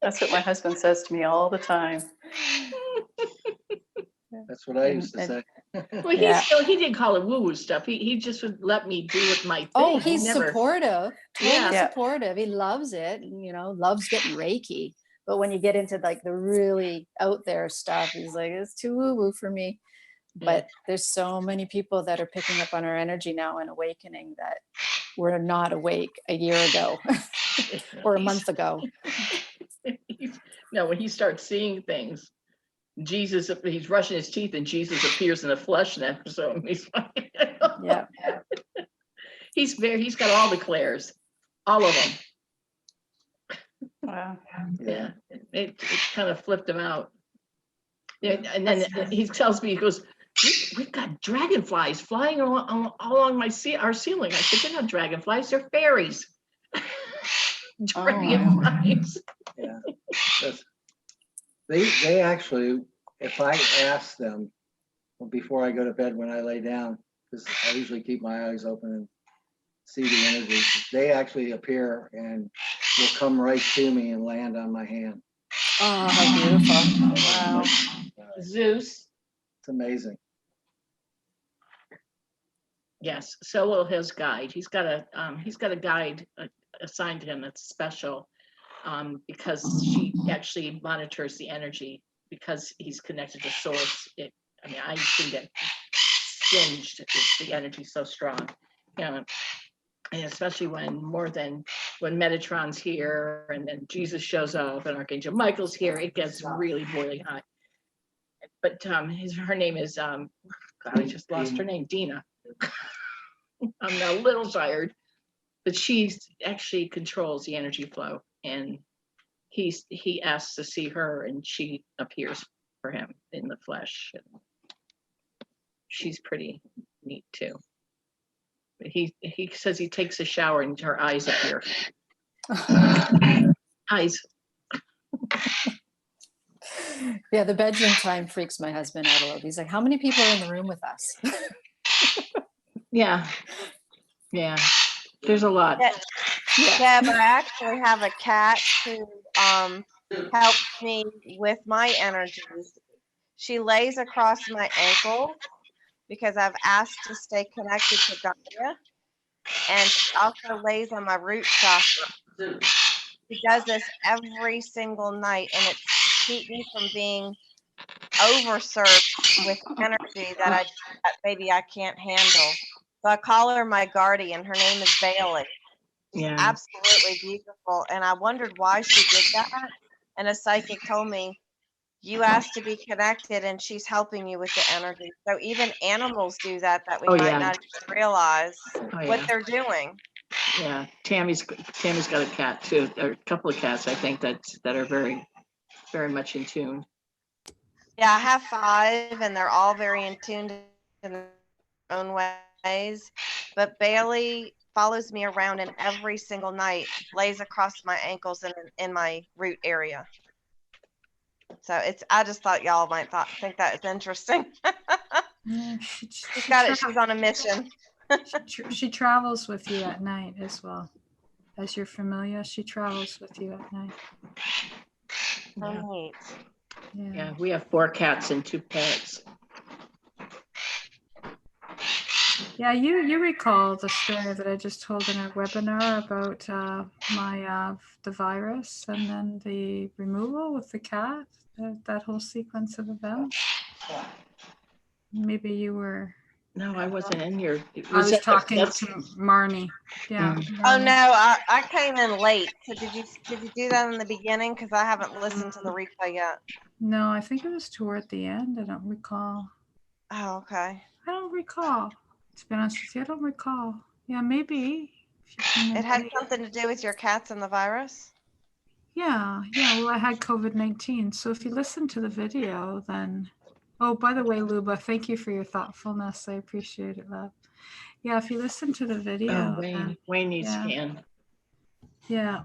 That's what my husband says to me all the time. That's what I used to say. Well, he didn't call it woo-woo stuff. He just would let me do it my thing. Oh, he's supportive. Totally Yeah. supportive. He loves it. Loves getting Reiki. But when you get into like the really out there stuff, he's like, it's too woo-woo for me. But there's so many people that are picking up on our energy now and awakening that were not awake a year ago or a month ago. No, when he starts seeing things, Jesus, he's brushing his teeth and Jesus appears in the flesh now. So he's yeah. He's got all the clairs, all of them. Wow. Yeah, it kind of flipped him out. Yeah, and then he tells me, he goes, we've got dragonflies flying along our ceiling. I said, they're not dragonflies, they're fairies. Dragonflies. Yeah. They actually, if I ask them before I go to bed when I lay down, because I usually keep my eyes open and see the energy, they actually appear and will come right to me and land on my hand. Oh, how beautiful. Wow. Zeus. It's amazing. Yes, so will his guide. He's got a guide assigned to him that's special, because she actually monitors the energy, because he's connected to source. I can get singed if the energy's so strong. And especially when Metatron's here and then Jesus shows up and Archangel Michael's here, it gets really boiling hot. But her name is God, I just lost her name, Dina. I'm a little tired, but she actually controls the energy flow, and he asks to see her, and she appears for him in the flesh. And she's pretty neat too. But he says he takes a shower and her eyes appear. Eyes. Yeah, the bedroom time freaks my husband out a little. He's like, how many people are in the room with us? Yeah. There's a lot. Yeah, but I actually have a cat who helps me with my energies. She lays across my ankle because I've asked to stay connected to Gaia, and she also lays on my root chakra. She does this every single night, and it's to keep me from being overserved with energy that maybe I can't handle. So I call her my guardian. Her name is Bailey. Yeah. Absolutely beautiful. And I wondered why she did that. And a psychic told me, you asked to be connected and she's helping you with the energy. So even animals do that we might not even realize what they're doing. Yeah, Tammy's got a cat too. There are a couple of cats, I think, that are very, very much in tune. Yeah, I have 5 and they're all very in tune in their own ways. But Bailey follows me around, and every single night lays across my ankles and in my root area. So I just thought y'all might think that is interesting. Yeah, She's got it. She's on a mission. She travels with you at night as well. As you're familiar, she travels with you at night. Oh, neat. Yeah, we have 4 cats and 2 parrots. Yeah, you recall the story that I just told in our webinar about the virus and then the removal with the cat, that whole sequence of events. Maybe you were. No, I wasn't in your. I was talking to Marnie. Yeah. Oh no, I came in late. So did you do that in the beginning? Because I haven't listened to the replay yet. No, I think it was toward the end. I don't recall. Oh, okay. I don't recall. To be honest with you, I don't recall. Yeah, maybe. It had something to do with your cats and the virus? Yeah. Well, I had COVID-19. So if you listen to the video, then. Oh, by the way, Luba, thank you for your thoughtfulness. I appreciate it, love. Yeah, if you listen to the video. Oh, Wayne needs yeah. scan. Yeah.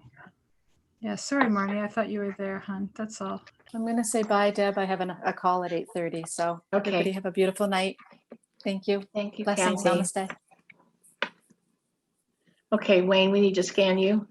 Yeah, sorry, Marnie. I thought you were there, hon. That's all. I'm going to say bye, Deb. I have a call at 8:30. So everybody have a beautiful night. Thank you. Thank you, Blessings. Kathy. Namaste. Okay, Wayne, we need to scan you.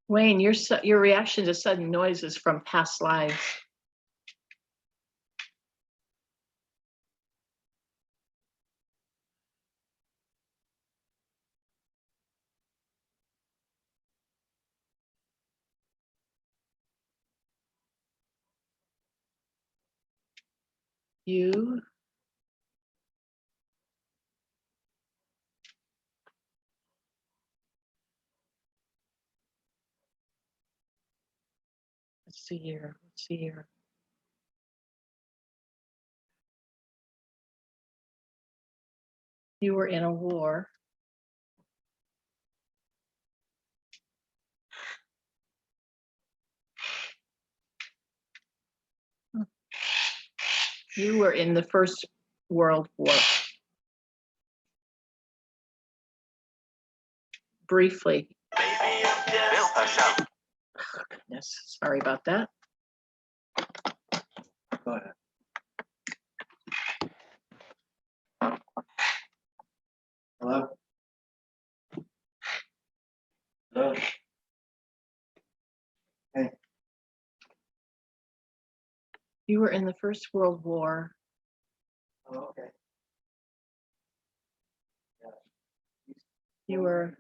Wayne, your reaction to sudden noises from past lives. You. Let's see here. You were in a war. You were in the First World War. Briefly. Oh, goodness, sorry about that. Go ahead. Hello? Hello? Hey. You were in the First World War. Oh, okay. You were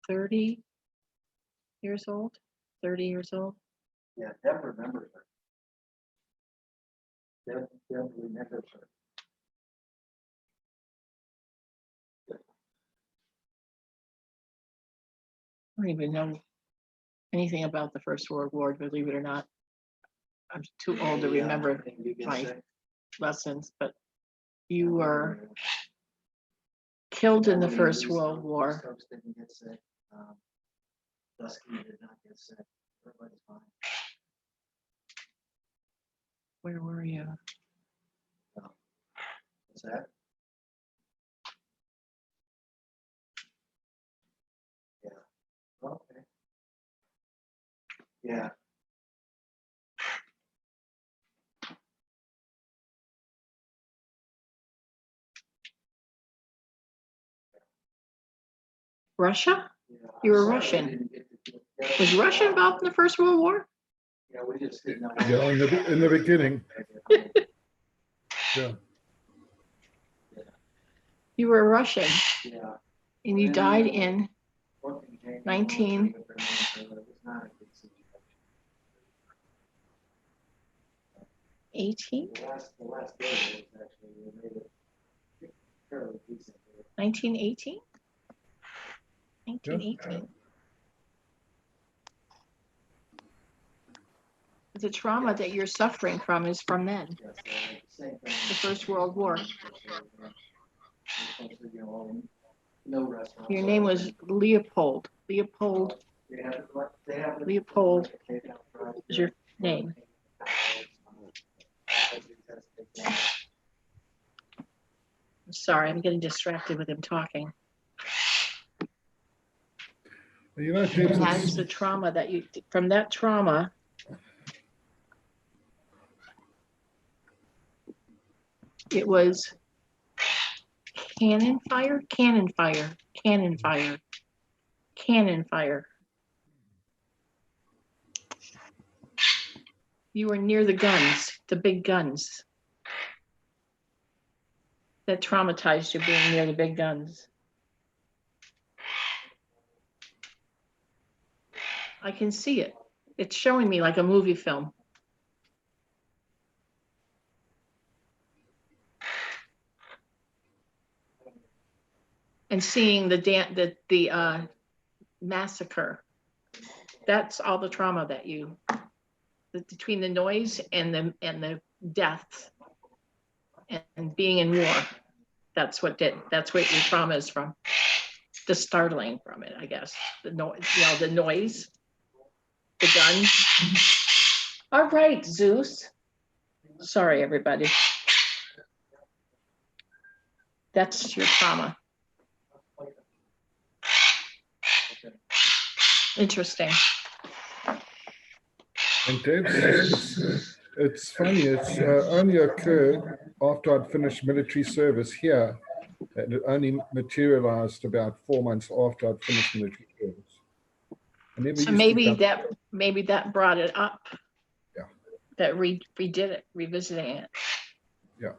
30 years old? 30 years old? Yeah, Deb remembers her. Deb remembers her. I don't even know anything about the First World War, believe it or not. I'm too old to remember my lessons, but you were killed in the First World War. Folks didn't get sick. Dusky did not get sick. Everybody's fine. Where were you? What's that? Yeah. Okay. Yeah. Russia? You were Russian. Was Russia involved in the First World War? Yeah, we just didn't know. Yeah, in the beginning. Yeah. You were Russian. Yeah. And you died in 19. 18? The last day was actually, we made it fairly decent. 1918? 1918. The trauma that you're suffering from is from then, the First World War. Your name was Leopold. Leopold. Leopold is your name. I'm sorry, I'm getting distracted with him talking. You know, And that is the trauma that you, from that trauma, it was cannon fire, cannon fire, cannon fire, cannon fire. You were near the guns, the big guns. That traumatized you, being near the big guns. I can see it. It's showing me like a movie film. And seeing the massacre. That's all the trauma that you, between the noise and the death and being in war. That's what your trauma is from. The startling from it, I guess. The noise, the noise, the guns. All right, Zeus. Sorry, everybody. That's your trauma. Interesting. And Deb, it's funny, it's only occurred after I'd finished military service here, and it only materialized about 4 months after I'd finished military service. So maybe that brought it up. Yeah. That redid it, revisiting it. Yeah.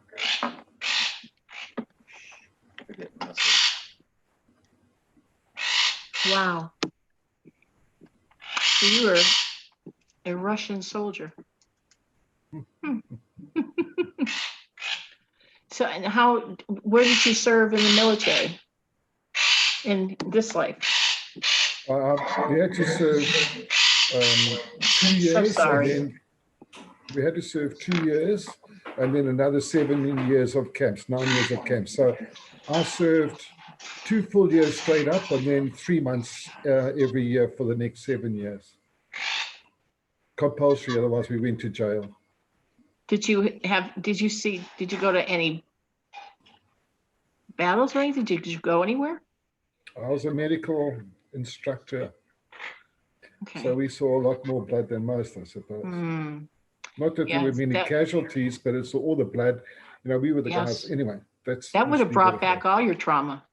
Wow. So you were a Russian soldier. So, and where did you serve in the military in this life? We had to serve 2 years. So sorry. And then we had to serve 2 years and then another 7 years of camps, 9 years of camps. So I served 2 full years straight up and then 3 months every year for the next 7 years. Compulsory, otherwise we went to jail. Did you go to any battles or anything? Did you go anywhere? I was a medical instructor. Okay. So we saw a lot more blood than most, I suppose. Not that there were many casualties, but it's all the blood. You know, we were the guys. Anyway, that would have brought back all your trauma.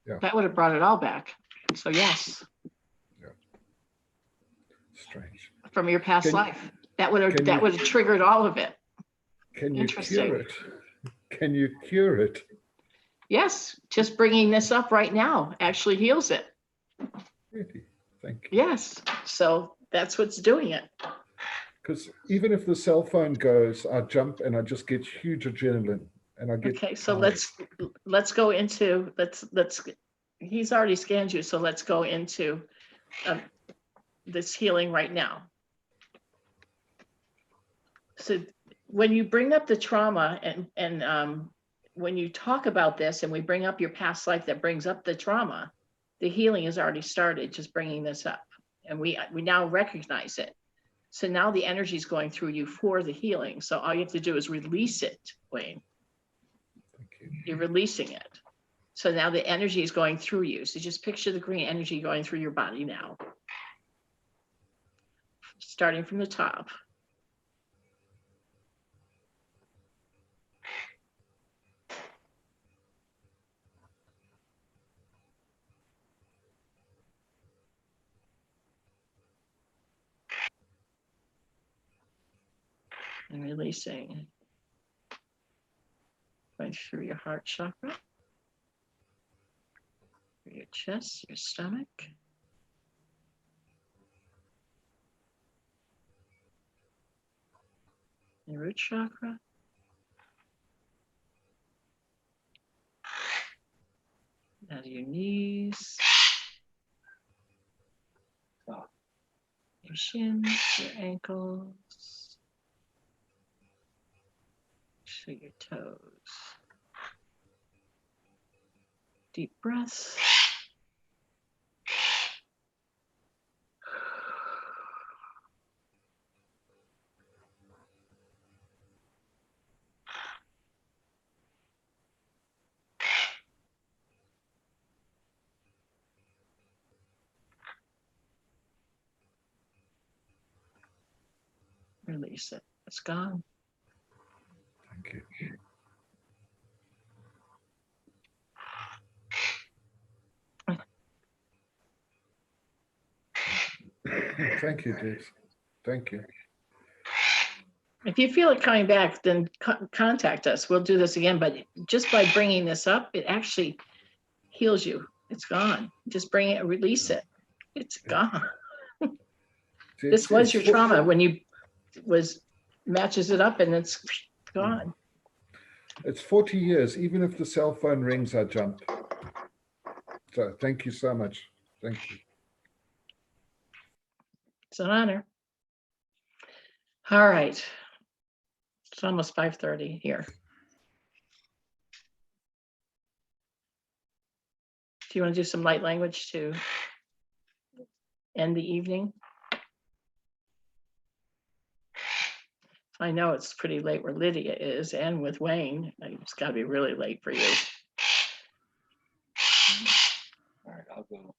Yeah. That would have brought it all back. So yes. Yeah. Strange. From your past life. That would have triggered all of it. Can you cure it? Can you cure it? Yes, just bringing this up right now actually heals it. Really? Thank you. Yes, so that's what's doing it. Because even if the cell phone goes, I jump and I just get huge adrenaline, and I get. Okay, so let's go into he's already scanned you, so let's go into this healing right now. So when you bring up the trauma and when you talk about this and we bring up your past life that brings up the trauma, the healing has already started, just bringing this up. And we now recognize it. So now the energy is going through you for the healing. So all you have to do is release it, Wayne. Thank you. You're releasing it. So now the energy is going through you. So just picture the green energy going through your body now. Starting from the top. And releasing. Going through your heart chakra, through your chest, your stomach. and root chakra. Down to your knees, your shins, your ankles, to your toes. Deep breaths. Release it. It's gone. Thank you. Thank you, Des. Thank you. If you feel it coming back, then contact us. We'll do this again. But just by bringing this up, it actually heals you. It's gone. Just bring it, release it. It's gone. This was your trauma when you matches it up and it's gone. It's 40 years. Even if the cell phone rings, I jump. So thank you so much. Thank you. It's an honor. All right. It's almost 5:30 here. Do you want to do some light language to end the evening? I know it's pretty late where Lydia is and with Wayne. It's got to be really late for you. All right, I'll go.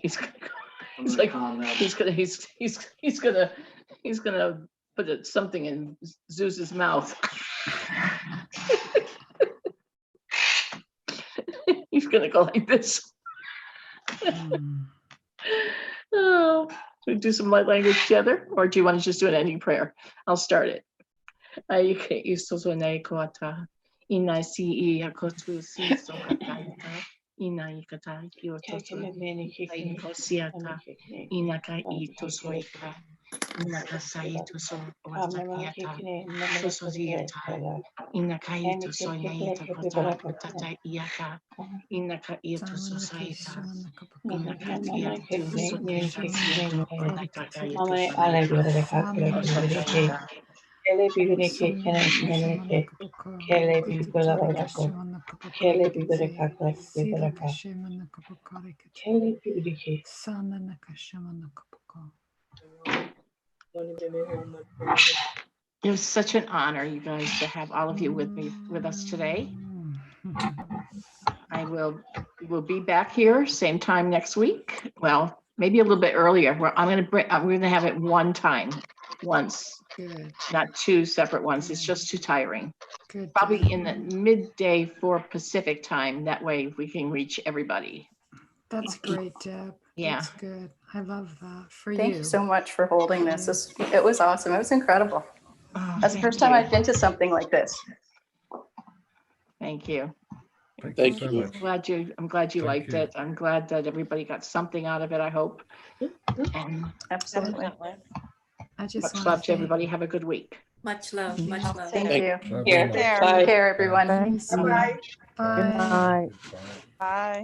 He's gonna go. He's gonna put something in Zeus's mouth. He's gonna go like this. Oh, should we do some light language together, or do you want to just do an ending prayer? I'll start it. Inaikata Kosiata Inaka Itosoika Inakasai so Wasakiata Sososiata Inaka Itosoyaita Kota Iaka Inaka Itososaita Inakatia Kele bigure ke kene mene ke kele bigure la ko kele bigure ka ka bigure ka kele bigure ke It was such an honor, you guys, to have all of you with us today. We'll be back here same time next week. Well, maybe a little bit earlier. We're gonna have it once. Good. Not two separate ones. It's just too tiring. Good. Probably in the midday for Pacific time. That way we can reach everybody. That's great, Deb. Yeah. That's good. I love that for Thank you so much for holding this. It was awesome. It was incredible. Oh, That's the first time I've been to something like this. Thank you. Thank you so much. I'm glad you liked it. I'm glad that everybody got something out of it, I hope. And absolutely. I just much love to everybody. Have a good week. Much love. Much love. Thank you. Take Take care, everyone. Bye. Bye. Good night. Bye.